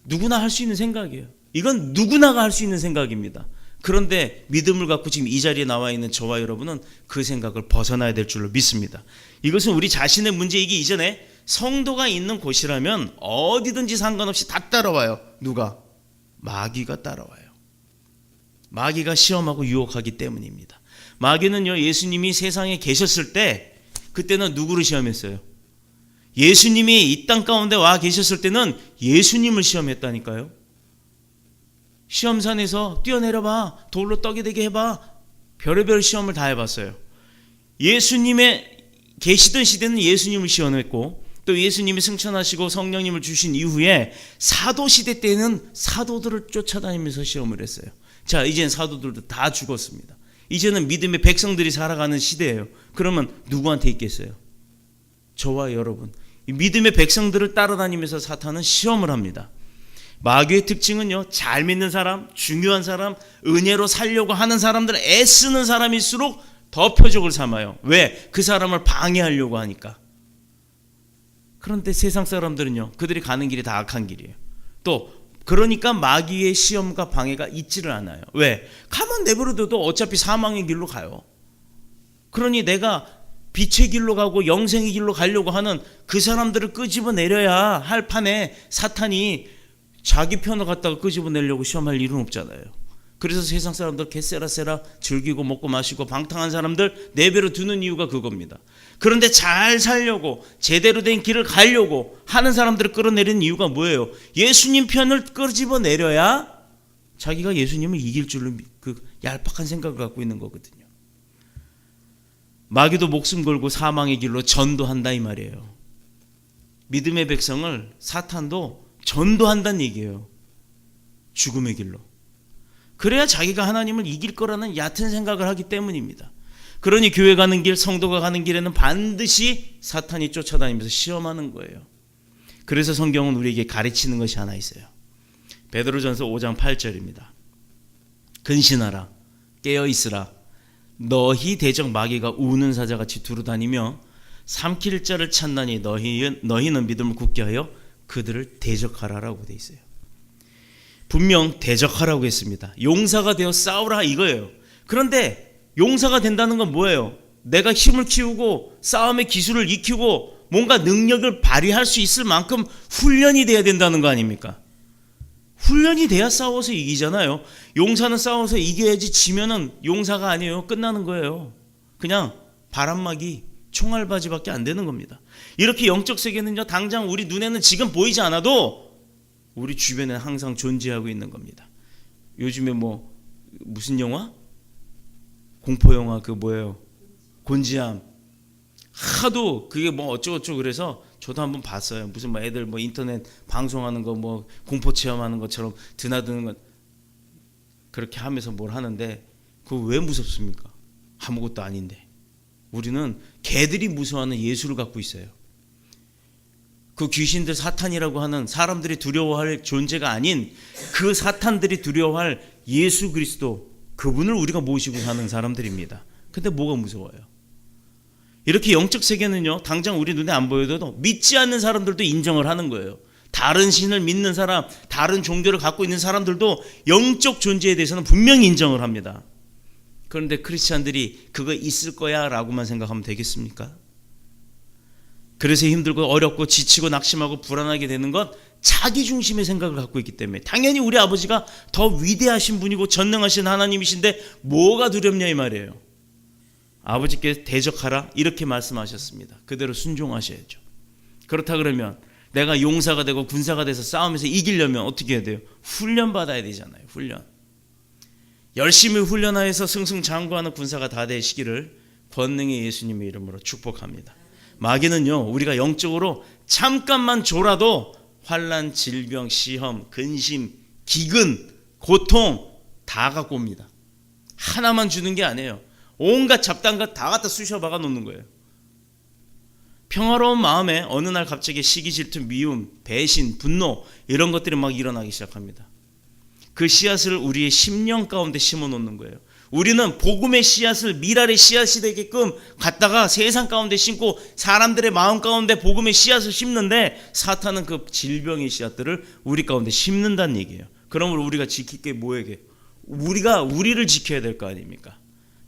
누구나 할 수 있는 생각이에요. 이건 누구나가 할 수 있는 생각입니다. 그런데 믿음을 갖고 지금 이 자리에 나와 있는 저와 여러분은 그 생각을 벗어나야 될 줄로 믿습니다. 이것은 우리 자신의 문제이기 이전에 성도가 있는 곳이라면 어디든지 상관없이 다 따라와요. 누가? 마귀가 따라와요. 마귀가 시험하고 유혹하기 때문입니다. 마귀는요, 예수님이 세상에 계셨을 때 그때는 누구를 시험했어요? 예수님이 이 땅 가운데 와 계셨을 때는 예수님을 시험했다니까요. 시험산에서 뛰어내려봐, 돌로 떡이 되게 해봐, 별의별 시험을 다 해봤어요. 예수님의 계시던 시대는 예수님을 시험했고, 또 예수님이 승천하시고 성령님을 주신 이후에 사도시대 때는 사도들을 쫓아다니면서 시험을 했어요. 자, 이제는 사도들도 다 죽었습니다. 이제는 믿음의 백성들이 살아가는 시대예요. 그러면 누구한테 있겠어요? 저와 여러분, 이 믿음의 백성들을 따라다니면서 사탄은 시험을 합니다. 마귀의 특징은요, 잘 믿는 사람, 중요한 사람, 은혜로 살려고 하는 사람들, 애쓰는 사람일수록 더 표적을 삼아요. 왜? 그 사람을 방해하려고 하니까. 그런데 세상 사람들은요, 그들이 가는 길이 다 악한 길이에요. 또 그러니까 마귀의 시험과 방해가 있지를 않아요. 왜? 가만 내버려둬도 어차피 사망의 길로 가요. 그러니 내가 빛의 길로 가고 영생의 길로 가려고 하는 그 사람들을 끄집어내려야 할 판에 사탄이 자기 편을 갖다가 끄집어내려고 시험할 일은 없잖아요. 그래서 세상 사람들 개세라세라 즐기고 먹고 마시고 방탕한 사람들 내버려 두는 이유가 그겁니다. 그런데 잘 살려고 제대로 된 길을 가려고 하는 사람들을 끌어내리는 이유가 뭐예요? 예수님 편을 끄집어내려야 자기가 예수님을 이길 줄로 그 얄팍한 생각을 갖고 있는 거거든요. 마귀도 목숨 걸고 사망의 길로 전도한다 이 말이에요. 믿음의 백성을 사탄도 전도한다는 얘기예요. 죽음의 길로. 그래야 자기가 하나님을 이길 거라는 얕은 생각을 하기 때문입니다. 그러니 교회 가는 길, 성도가 가는 길에는 반드시 사탄이 쫓아다니면서 시험하는 거예요. 그래서 성경은 우리에게 가르치는 것이 하나 있어요. 베드로전서 5장 8절입니다. 근신하라, 깨어있으라. 너희 대적 마귀가 우는 사자같이 두루다니며 삼킬 자를 찾나니 너희는 믿음을 굳게 하여 그들을 대적하라라고 돼 있어요. 분명 대적하라고 했습니다. 용사가 되어 싸우라 이거예요. 그런데 용사가 된다는 건 뭐예요? 내가 힘을 키우고 싸움의 기술을 익히고 뭔가 능력을 발휘할 수 있을 만큼 훈련이 돼야 된다는 거 아닙니까? 훈련이 돼야 싸워서 이기잖아요. 용사는 싸워서 이겨야지 지면은 용사가 아니에요. 끝나는 거예요. 그냥 바람막이 총알바지밖에 안 되는 겁니다. 이렇게 영적 세계는요, 당장 우리 눈에는 지금 보이지 않아도 우리 주변에 항상 존재하고 있는 겁니다. 요즘에 뭐 무슨 영화? 공포 영화 그 뭐예요? 곤지암. 하도 그게 뭐 어쩌고저쩌고 그래서 저도 한번 봤어요. 무슨 뭐 애들 뭐 인터넷 방송하는 거 뭐 공포 체험하는 것처럼 드나드는 것 그렇게 하면서 뭘 하는데 그거 왜 무섭습니까? 아무것도 아닌데. 우리는 개들이 무서워하는 예수를 갖고 있어요. 그 귀신들 사탄이라고 하는 사람들이 두려워할 존재가 아닌 그 사탄들이 두려워할 예수 그리스도 그분을 우리가 모시고 사는 사람들입니다. 근데 뭐가 무서워요? 이렇게 영적 세계는요, 당장 우리 눈에 안 보여도 믿지 않는 사람들도 인정을 하는 거예요. 다른 신을 믿는 사람, 다른 종교를 갖고 있는 사람들도 영적 존재에 대해서는 분명히 인정을 합니다. 그런데 크리스찬들이 그거 있을 거야 라고만 생각하면 되겠습니까? 그래서 힘들고 어렵고 지치고 낙심하고 불안하게 되는 건 자기 중심의 생각을 갖고 있기 때문에. 당연히 우리 아버지가 더 위대하신 분이고 전능하신 하나님이신데 뭐가 두렵냐 이 말이에요. 아버지께 대적하라 이렇게 말씀하셨습니다. 그대로 순종하셔야죠. 그렇다 그러면 내가 용사가 되고 군사가 돼서 싸우면서 이기려면 어떻게 해야 돼요? 훈련 받아야 되잖아요. 훈련. 열심히 훈련하여서 승승장구하는 군사가 다 되시기를 권능의 예수님의 이름으로 축복합니다. 마귀는요, 우리가 영적으로 잠깐만 졸아도 환난, 질병, 시험, 근심, 기근, 고통 다 갖고 옵니다. 하나만 주는 게 아니에요. 온갖 잡다한 다 갖다 쑤셔 박아 놓는 거예요. 평화로운 마음에 어느 날 갑자기 시기, 질투, 미움, 배신, 분노 이런 것들이 막 일어나기 시작합니다. 그 씨앗을 우리의 심령 가운데 심어 놓는 거예요. 우리는 복음의 씨앗을 미랄의 씨앗이 되게끔 갖다가 세상 가운데 심고 사람들의 마음 가운데 복음의 씨앗을 심는데 사탄은 그 질병의 씨앗들을 우리 가운데 심는다는 얘기예요. 그러므로 우리가 지킬 게 뭐예요? 우리가 우리를 지켜야 될 거 아닙니까?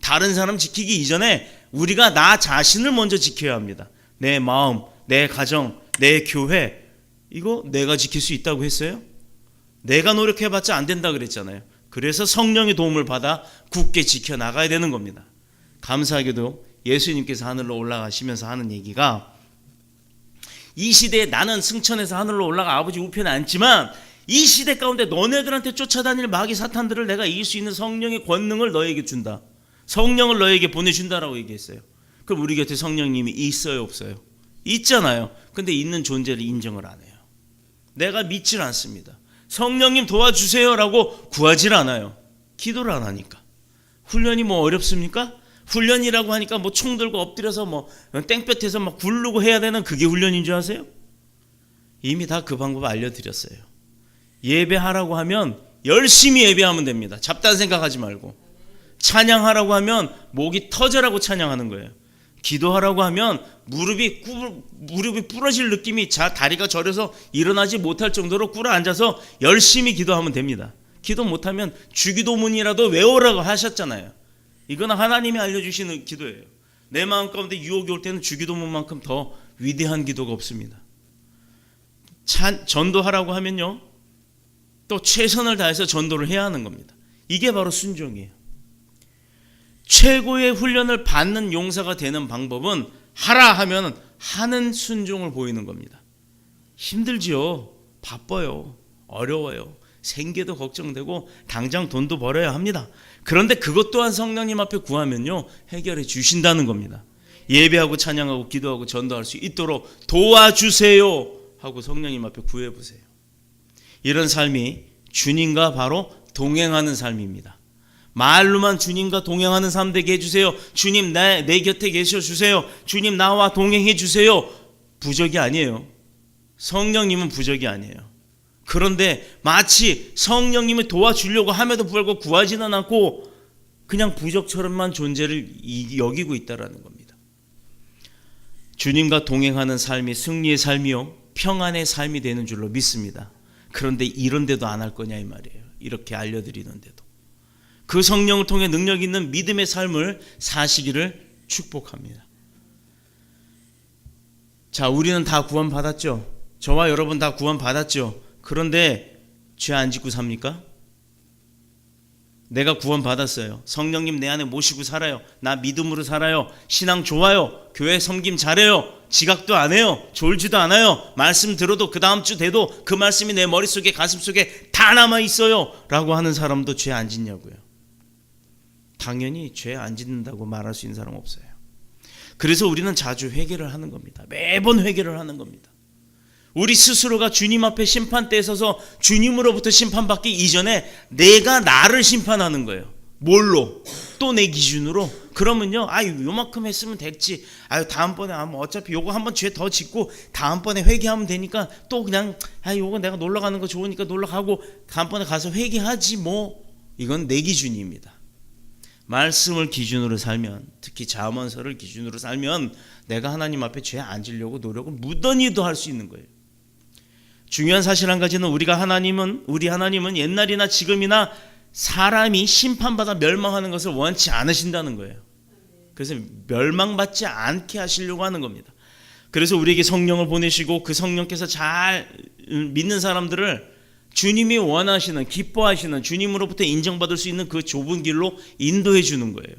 다른 사람 지키기 이전에 우리가 나 자신을 먼저 지켜야 합니다. 내 마음, 내 가정, 내 교회 이거 내가 지킬 수 있다고 했어요? 내가 노력해봤자 안 된다 그랬잖아요. 그래서 성령의 도움을 받아 굳게 지켜나가야 되는 겁니다. 감사하게도 예수님께서 하늘로 올라가시면서 하는 얘기가 이 시대에 나는 승천해서 하늘로 올라가 아버지 우편에 앉지만 이 시대 가운데 너네들한테 쫓아다닐 마귀 사탄들을 내가 이길 수 있는 성령의 권능을 너에게 준다. 성령을 너에게 보내준다라고 얘기했어요. 그럼 우리 곁에 성령님이 있어요 없어요? 있잖아요. 근데 있는 존재를 인정을 안 해요. 내가 믿질 않습니다. 성령님 도와주세요라고 구하질 않아요. 기도를 안 하니까. 훈련이 뭐 어렵습니까? 훈련이라고 하니까 뭐 총 들고 엎드려서 뭐 땡볕에서 막 굴르고 해야 되는 그게 훈련인 줄 아세요? 이미 다 그 방법 알려드렸어요. 예배하라고 하면 열심히 예배하면 됩니다. 잡다한 생각하지 말고. 찬양하라고 하면 목이 터져라고 찬양하는 거예요. 기도하라고 하면 무릎이 부러질 느낌이 다리가 저려서 일어나지 못할 정도로 꿇어 앉아서 열심히 기도하면 됩니다. 기도 못하면 주기도문이라도 외우라고 하셨잖아요. 이건 하나님이 알려주시는 기도예요. 내 마음 가운데 유혹이 올 때는 주기도문만큼 더 위대한 기도가 없습니다. 전도하라고 하면요, 또 최선을 다해서 전도를 해야 하는 겁니다. 이게 바로 순종이에요. 최고의 훈련을 받는 용사가 되는 방법은 하라 하면 하는 순종을 보이는 겁니다. 힘들지요. 바빠요. 어려워요. 생계도 걱정되고 당장 돈도 벌어야 합니다. 그런데 그것 또한 성령님 앞에 구하면요, 해결해 주신다는 겁니다. 예배하고 찬양하고 기도하고 전도할 수 있도록 도와주세요 하고 성령님 앞에 구해보세요. 이런 삶이 주님과 바로 동행하는 삶입니다. 말로만 주님과 동행하는 삶 되게 해주세요. 주님 내 곁에 계셔주세요. 주님 나와 동행해 주세요. 부적이 아니에요. 성령님은 부적이 아니에요. 그런데 마치 성령님이 도와주려고 함에도 불구하고 구하지는 않고 그냥 부적처럼만 존재를 여기고 있다는 겁니다. 주님과 동행하는 삶이 승리의 삶이요, 평안의 삶이 되는 줄로 믿습니다. 그런데 이런데도 안 할 거냐 이 말이에요. 이렇게 알려드리는데도. 그 성령을 통해 능력 있는 믿음의 삶을 사시기를 축복합니다. 자, 우리는 다 구원 받았죠. 저와 여러분 다 구원 받았죠. 그런데 죄 안 짓고 삽니까? 내가 구원 받았어요. 성령님 내 안에 모시고 살아요. 나 믿음으로 살아요. 신앙 좋아요. 교회 섬김 잘해요. 지각도 안 해요. 졸지도 않아요. 말씀 들어도 그 다음 주 돼도 그 말씀이 내 머릿속에 가슴속에 다 남아 있어요 라고 하는 사람도 죄 안 짓냐고요. 당연히 죄 안 짓는다고 말할 수 있는 사람 없어요. 그래서 우리는 자주 회개를 하는 겁니다. 매번 회개를 하는 겁니다. 우리 스스로가 주님 앞에 심판대에 서서 주님으로부터 심판받기 이전에 내가 나를 심판하는 거예요. 뭘로? 또 내 기준으로. 그러면요, 요만큼 했으면 됐지. 다음번에 어차피 요거 한번 죄 더 짓고 다음번에 회개하면 되니까 또 그냥 요거 내가 놀러 가는 거 좋으니까 놀러 가고 다음번에 가서 회개하지 뭐. 이건 내 기준입니다. 말씀을 기준으로 살면, 특히 잠언서를 기준으로 살면 내가 하나님 앞에 죄 안 지려고 노력을 무던히도 할 수 있는 거예요. 중요한 사실 한 가지는 우리 하나님은 옛날이나 지금이나 사람이 심판받아 멸망하는 것을 원치 않으신다는 거예요. 그래서 멸망받지 않게 하시려고 하는 겁니다. 그래서 우리에게 성령을 보내시고 그 성령께서 잘 믿는 사람들을 주님이 원하시는, 기뻐하시는, 주님으로부터 인정받을 수 있는 그 좁은 길로 인도해 주는 거예요.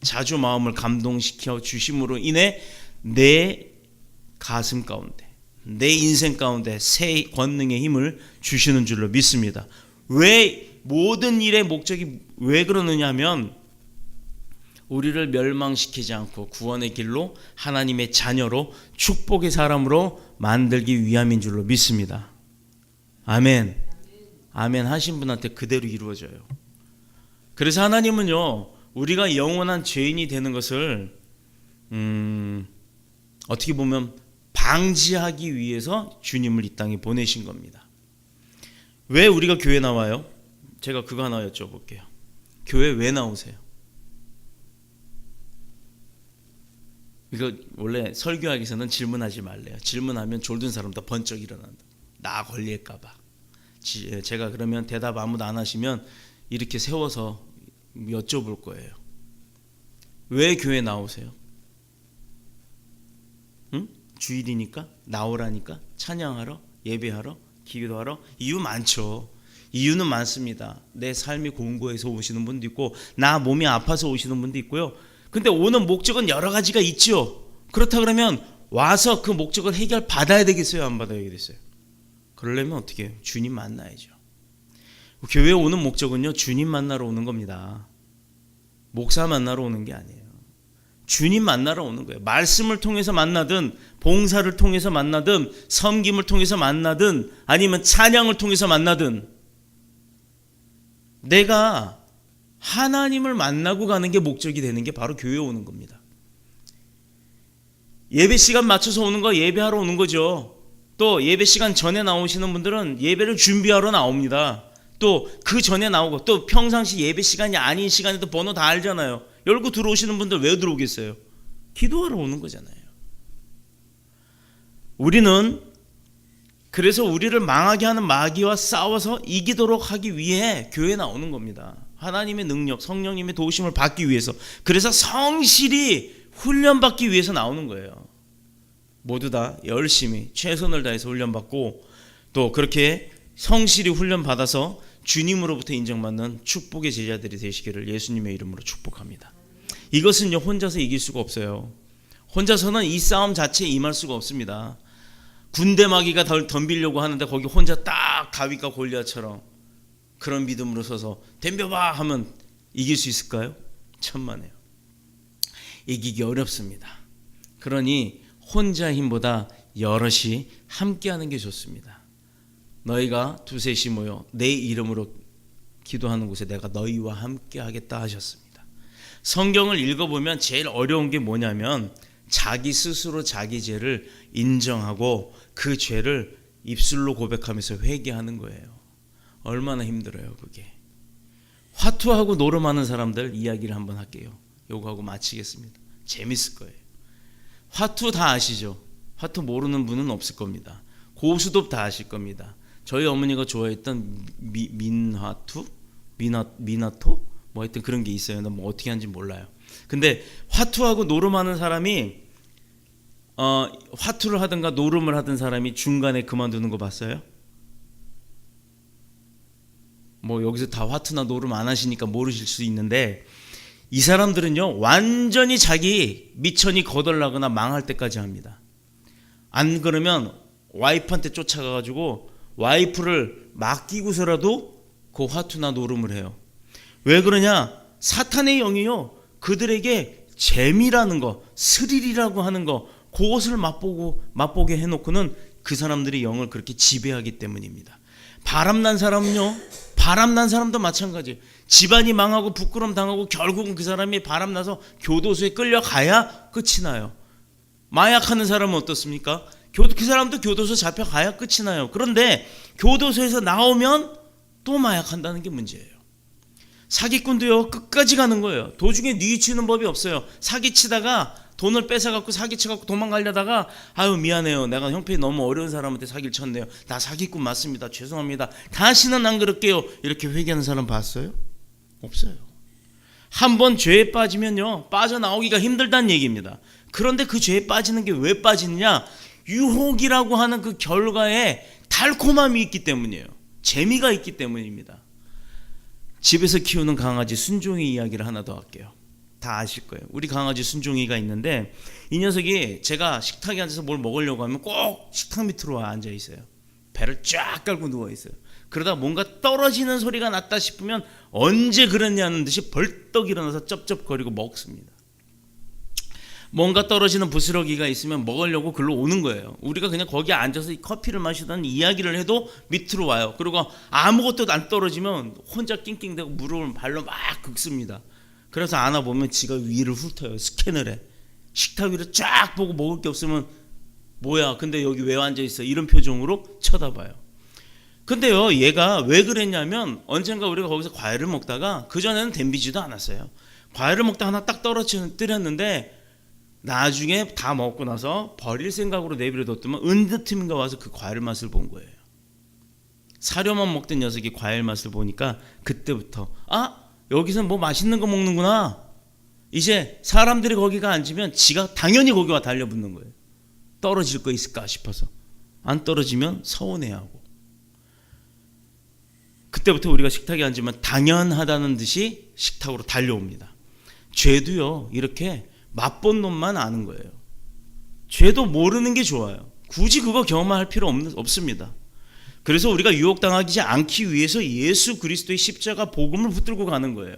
자주 마음을 감동시켜 주심으로 인해 내 가슴 가운데, 내 인생 가운데 새 권능의 힘을 주시는 줄로 믿습니다. 왜 모든 일의 목적이 왜 그러느냐 하면 우리를 멸망시키지 않고 구원의 길로 하나님의 자녀로 축복의 사람으로 만들기 위함인 줄로 믿습니다. 아멘. 아멘 하신 분한테 그대로 이루어져요. 그래서 하나님은요, 우리가 영원한 죄인이 되는 것을 어떻게 보면 방지하기 위해서 주님을 이 땅에 보내신 겁니다. 왜 우리가 교회 나와요? 제가 그거 하나 여쭤볼게요. 교회 왜 나오세요? 이거 원래 설교하기서는 질문하지 말래요. 질문하면 졸든 사람도 번쩍 일어난다. 나 걸릴까 봐. 제가 그러면 대답 아무도 안 하시면 이렇게 세워서 여쭤볼 거예요. 왜 교회 나오세요? 응? 주일이니까? 나오라니까? 찬양하러? 예배하러? 기도하러? 이유 많죠. 이유는 많습니다. 내 삶이 공고해서 오시는 분도 있고 나 몸이 아파서 오시는 분도 있고요. 근데 오는 목적은 여러 가지가 있죠. 그렇다 그러면 와서 그 목적을 해결 받아야 되겠어요? 안 받아야 되겠어요? 그러려면 어떻게 해요? 주님 만나야죠. 교회에 오는 목적은요, 주님 만나러 오는 겁니다. 목사 만나러 오는 게 아니에요. 주님 만나러 오는 거예요. 말씀을 통해서 만나든 봉사를 통해서 만나든 섬김을 통해서 만나든 아니면 찬양을 통해서 만나든 내가 하나님을 만나고 가는 게 목적이 되는 게 바로 교회에 오는 겁니다. 예배 시간 맞춰서 오는 거 예배하러 오는 거죠. 또 예배 시간 전에 나오시는 분들은 예배를 준비하러 나옵니다. 또 그 전에 나오고 또 평상시 예배 시간이 아닌 시간에도 번호 다 알잖아요. 열고 들어오시는 분들 왜 들어오겠어요? 기도하러 오는 거잖아요. 우리는 그래서 우리를 망하게 하는 마귀와 싸워서 이기도록 하기 위해 교회에 나오는 겁니다. 하나님의 능력, 성령님의 도우심을 받기 위해서. 그래서 성실히 훈련받기 위해서 나오는 거예요. 모두 다 열심히 최선을 다해서 훈련받고 또 그렇게 성실히 훈련받아서 주님으로부터 인정받는 축복의 제자들이 되시기를 예수님의 이름으로 축복합니다. 이것은요, 혼자서 이길 수가 없어요. 혼자서는 이 싸움 자체에 임할 수가 없습니다. 군대 마귀가 덤비려고 하는데 거기 혼자 딱 다윗과 골리앗처럼 그런 믿음으로 서서 덤벼봐 하면 이길 수 있을까요? 천만에요. 이기기 어렵습니다. 그러니 혼자 힘보다 여럿이 함께하는 게 좋습니다. 너희가 두셋이 모여 내 이름으로 기도하는 곳에 내가 너희와 함께하겠다 하셨습니다. 성경을 읽어보면 제일 어려운 게 뭐냐면 자기 스스로 자기 죄를 인정하고 그 죄를 입술로 고백하면서 회개하는 거예요. 얼마나 힘들어요 그게. 화투하고 노름하는 사람들 이야기를 한번 할게요. 요거하고 마치겠습니다. 재밌을 거예요. 화투 다 아시죠? 화투 모르는 분은 없을 겁니다. 고수도 다 아실 겁니다. 저희 어머니가 좋아했던 민화투? 미나토? 뭐 하여튼 그런 게 있어요. 나 뭐 어떻게 하는지 몰라요. 근데 화투하고 노름하는 사람이 화투를 하든가 노름을 하던 사람이 중간에 그만두는 거 봤어요? 뭐 여기서 다 화투나 노름 안 하시니까 모르실 수 있는데 이 사람들은요 완전히 자기 미천이 거덜나거나 망할 때까지 합니다. 안 그러면 와이프한테 쫓아가가지고 와이프를 맡기고서라도 그 화투나 노름을 해요. 왜 그러냐? 사탄의 영이요 그들에게 재미라는 거, 스릴이라고 하는 거, 그것을 맛보게 해놓고는 그 사람들이 영을 그렇게 지배하기 때문입니다. 바람난 사람은요, 바람난 사람도 마찬가지예요. 집안이 망하고 부끄럼 당하고 결국은 그 사람이 바람나서 교도소에 끌려가야 끝이 나요. 마약하는 사람은 어떻습니까? 그 사람도 교도소 잡혀가야 끝이 나요. 그런데 교도소에서 나오면 또 마약한다는 게 문제예요. 사기꾼도요 끝까지 가는 거예요. 도중에 뉘치는 법이 없어요. 사기치다가 돈을 뺏어갖고 사기쳐갖고 도망가려다가 아유 미안해요. 내가 형편이 너무 어려운 사람한테 사기를 쳤네요. 나 사기꾼 맞습니다. 죄송합니다. 다시는 안 그럴게요. 이렇게 회개하는 사람 봤어요? 없어요. 한번 죄에 빠지면요 빠져나오기가 힘들다는 얘기입니다. 그런데 그 죄에 빠지는 게 왜 빠지느냐? 유혹이라고 하는 그 결과에 달콤함이 있기 때문이에요. 재미가 있기 때문입니다. 집에서 키우는 강아지 순종이 이야기를 하나 더 할게요. 다 아실 거예요. 우리 강아지 순종이가 있는데 이 녀석이 제가 식탁에 앉아서 뭘 먹으려고 하면 꼭 식탁 밑으로 앉아 있어요. 배를 쫙 깔고 누워 있어요. 그러다 뭔가 떨어지는 소리가 났다 싶으면 언제 그랬냐는 듯이 벌떡 일어나서 쩝쩝거리고 먹습니다. 뭔가 떨어지는 부스러기가 있으면 먹으려고 글로 오는 거예요. 우리가 그냥 거기 앉아서 커피를 마시던 이야기를 해도 밑으로 와요. 그리고 아무것도 안 떨어지면 혼자 낑낑대고 무릎을 발로 막 긁습니다. 그래서 안아보면 지가 위를 훑어요. 스캔을 해. 식탁 위를 쫙 보고 먹을 게 없으면 뭐야 근데 여기 왜 앉아있어 이런 표정으로 쳐다봐요. 근데요 얘가 왜 그랬냐면 언젠가 우리가 거기서 과일을 먹다가 그전에는 댐비지도 않았어요. 과일을 먹다 하나 딱 떨어뜨렸는데 나중에 다 먹고 나서 버릴 생각으로 내버려 뒀더만 은드팀인가 와서 그 과일 맛을 본 거예요. 사료만 먹던 녀석이 과일 맛을 보니까 그때부터 여기서 뭐 맛있는 거 먹는구나. 이제 사람들이 거기가 앉으면 지가 당연히 거기 와 달려붙는 거예요. 떨어질 거 있을까 싶어서. 안 떨어지면 서운해하고. 그때부터 우리가 식탁에 앉으면 당연하다는 듯이 식탁으로 달려옵니다. 죄도요 이렇게 맛본 놈만 아는 거예요. 죄도 모르는 게 좋아요. 굳이 그거 경험할 필요 없습니다. 그래서 우리가 유혹당하지 않기 위해서 예수 그리스도의 십자가 복음을 붙들고 가는 거예요.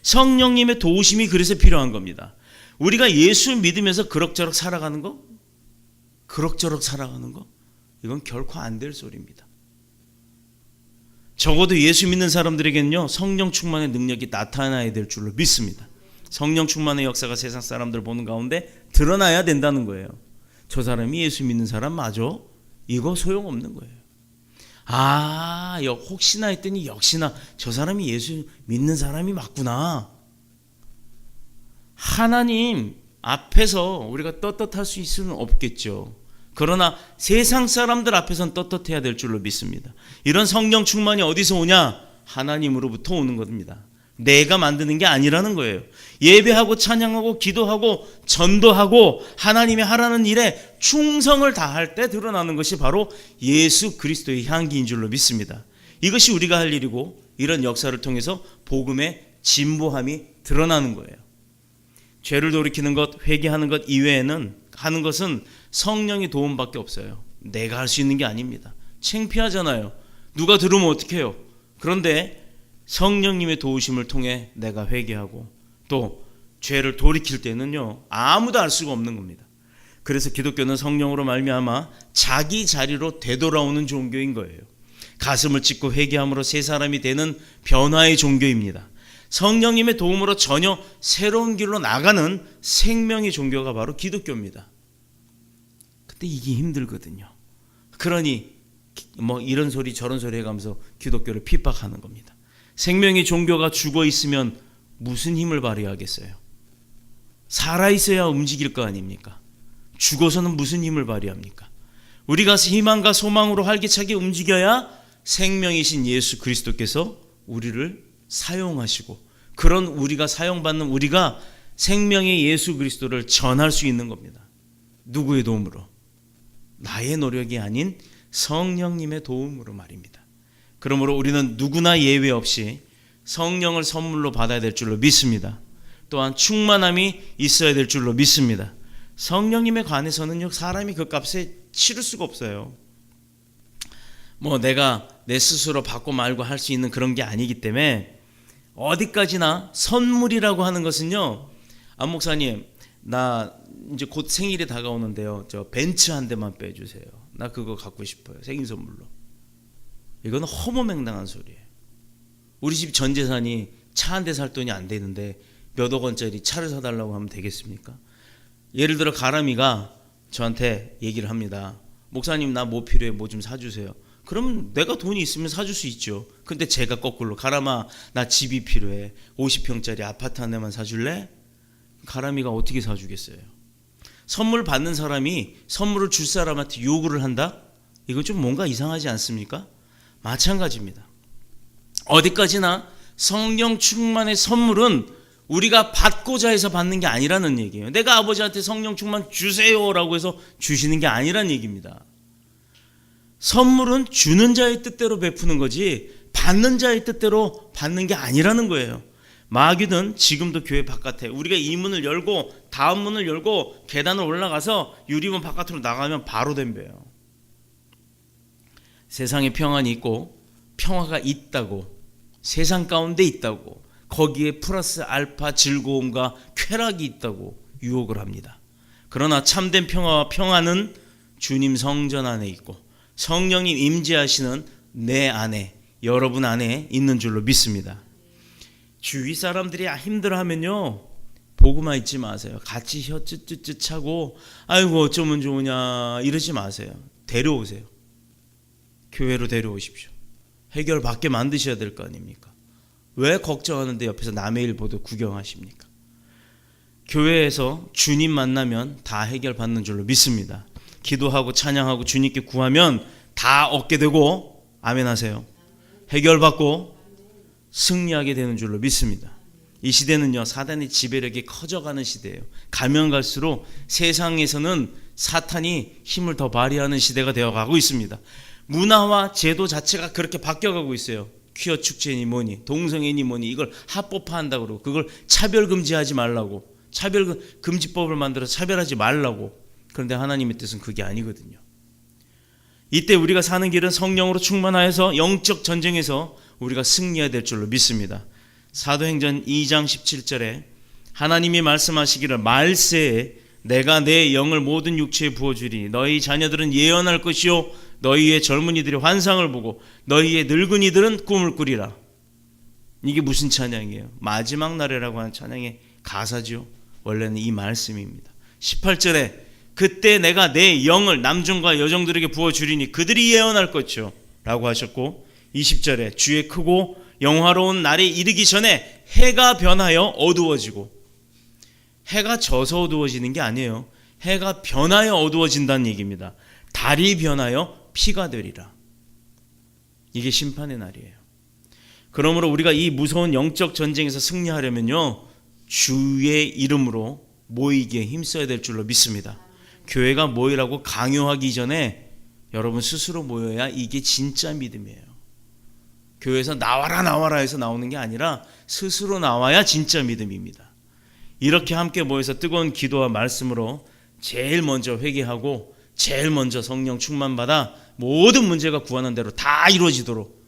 성령님의 도우심이 그래서 필요한 겁니다. 우리가 예수 믿으면서 그럭저럭 살아가는 거? 이건 결코 안 될 소리입니다. 적어도 예수 믿는 사람들에게는요 성령 충만의 능력이 나타나야 될 줄로 믿습니다. 성령 충만의 역사가 세상 사람들 보는 가운데 드러나야 된다는 거예요. 저 사람이 예수 믿는 사람 맞아? 이거 소용없는 거예요. 혹시나 했더니 역시나 저 사람이 예수 믿는 사람이 맞구나. 하나님 앞에서 우리가 떳떳할 수 있을 수는 없겠죠. 그러나 세상 사람들 앞에서는 떳떳해야 될 줄로 믿습니다. 이런 성령 충만이 어디서 오냐? 하나님으로부터 오는 겁니다. 내가 만드는 게 아니라는 거예요. 예배하고 찬양하고 기도하고 전도하고 하나님이 하라는 일에 충성을 다할 때 드러나는 것이 바로 예수 그리스도의 향기인 줄로 믿습니다. 이것이 우리가 할 일이고 이런 역사를 통해서 복음의 진보함이 드러나는 거예요. 죄를 돌이키는 것, 회개하는 것 이외에는 하는 것은 성령의 도움밖에 없어요. 내가 할 수 있는 게 아닙니다. 창피하잖아요. 누가 들으면 어떡해요? 그런데 성령님의 도우심을 통해 내가 회개하고 또 죄를 돌이킬 때는요, 아무도 알 수가 없는 겁니다. 그래서 기독교는 성령으로 말미암아 자기 자리로 되돌아오는 종교인 거예요. 가슴을 찢고 회개함으로 새 사람이 되는 변화의 종교입니다. 성령님의 도움으로 전혀 새로운 길로 나가는 생명의 종교가 바로 기독교입니다. 근데 이게 힘들거든요. 그러니 뭐 이런 소리 저런 소리 해가면서 기독교를 핍박하는 겁니다. 생명의 종교가 죽어 있으면 무슨 힘을 발휘하겠어요? 살아 있어야 움직일 거 아닙니까? 죽어서는 무슨 힘을 발휘합니까? 우리가 희망과 소망으로 활기차게 움직여야 생명이신 예수 그리스도께서 우리를 사용하시고 그런 우리가 사용받는 우리가 생명의 예수 그리스도를 전할 수 있는 겁니다. 누구의 도움으로? 나의 노력이 아닌 성령님의 도움으로 말입니다. 그러므로 우리는 누구나 예외 없이 성령을 선물로 받아야 될 줄로 믿습니다. 또한 충만함이 있어야 될 줄로 믿습니다. 성령님에 관해서는요, 사람이 그 값에 치를 수가 없어요. 뭐 내가 내 스스로 받고 말고 할 수 있는 그런 게 아니기 때문에 어디까지나 선물이라고 하는 것은요, 안 목사님 나 이제 곧 생일이 다가오는데요, 저 벤츠 한 대만 빼주세요. 나 그거 갖고 싶어요, 생일 선물로. 이건 허무맹랑한 소리예요. 우리 집 전 재산이 차 한 대 살 돈이 안 되는데 몇억 원짜리 차를 사달라고 하면 되겠습니까? 예를 들어 가람이가 저한테 얘기를 합니다. 목사님 나 뭐 필요해, 뭐 좀 사주세요. 그러면 내가 돈이 있으면 사줄 수 있죠. 근데 제가 거꾸로 가람아 나 집이 필요해, 50평짜리 아파트 한 대만 사줄래? 가람이가 어떻게 사주겠어요? 선물 받는 사람이 선물을 줄 사람한테 요구를 한다? 이거 좀 뭔가 이상하지 않습니까? 마찬가지입니다. 어디까지나 성령 충만의 선물은 우리가 받고자 해서 받는 게 아니라는 얘기예요. 내가 아버지한테 성령 충만 주세요라고 해서 주시는 게 아니라는 얘기입니다. 선물은 주는 자의 뜻대로 베푸는 거지 받는 자의 뜻대로 받는 게 아니라는 거예요. 마귀는 지금도 교회 바깥에 우리가 이 문을 열고 다음 문을 열고 계단을 올라가서 유리문 바깥으로 나가면 바로 덤벼요. 세상에 평안이 있고 평화가 있다고, 세상 가운데 있다고, 거기에 플러스 알파 즐거움과 쾌락이 있다고 유혹을 합니다. 그러나 참된 평화와 평안은 주님 성전 안에 있고 성령님 임재하시는 내 안에, 여러분 안에 있는 줄로 믿습니다. 주위 사람들이 힘들어하면요, 보고만 있지 마세요. 같이 혀 쯧쯧쯧 차고 아이고 어쩌면 좋으냐 이러지 마세요. 데려오세요. 교회로 데려오십시오. 해결받게 만드셔야 될 거 아닙니까? 왜 걱정하는데 옆에서 남의 일 보도 구경하십니까? 교회에서 주님 만나면 다 해결받는 줄로 믿습니다. 기도하고 찬양하고 주님께 구하면 다 얻게 되고, 아멘 하세요. 해결받고 승리하게 되는 줄로 믿습니다. 이 시대는요, 사단의 지배력이 커져가는 시대예요. 가면 갈수록 세상에서는 사탄이 힘을 더 발휘하는 시대가 되어가고 있습니다. 문화와 제도 자체가 그렇게 바뀌어가고 있어요. 퀴어 축제니 뭐니 동성애니 뭐니 이걸 합법화한다고 그러고 그걸 차별금지하지 말라고, 차별금지법을 만들어서 차별하지 말라고. 그런데 하나님의 뜻은 그게 아니거든요. 이때 우리가 사는 길은 성령으로 충만하여서 영적 전쟁에서 우리가 승리해야 될 줄로 믿습니다. 사도행전 2장 17절에 하나님이 말씀하시기를 말세에 내가 내 영을 모든 육체에 부어주리. 너희 자녀들은 예언할 것이요 너희의 젊은이들이 환상을 보고 너희의 늙은이들은 꿈을 꾸리라. 이게 무슨 찬양이에요? 마지막 날이라고 하는 찬양의 가사죠. 원래는 이 말씀입니다. 18절에 그때 내가 내 영을 남종과 여종들에게 부어주리니 그들이 예언할 것이요 라고 하셨고, 20절에 주의 크고 영화로운 날이 이르기 전에 해가 변하여 어두워지고, 해가 져서 어두워지는 게 아니에요. 해가 변하여 어두워진다는 얘기입니다. 달이 변하여 피가 되리라. 이게 심판의 날이에요. 그러므로 우리가 이 무서운 영적 전쟁에서 승리하려면요, 주의 이름으로 모이기에 힘써야 될 줄로 믿습니다. 교회가 모이라고 강요하기 전에 여러분 스스로 모여야 이게 진짜 믿음이에요. 교회에서 나와라 해서 나오는 게 아니라 스스로 나와야 진짜 믿음입니다. 이렇게 함께 모여서 뜨거운 기도와 말씀으로 제일 먼저 회개하고 제일 먼저 성령 충만받아 모든 문제가 구하는 대로 다 이루어지도록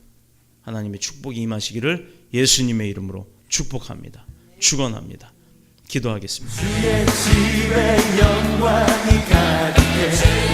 하나님의 축복이 임하시기를 예수님의 이름으로 축복합니다. 축원합니다. 기도하겠습니다. 주의 집에 영광이 가득해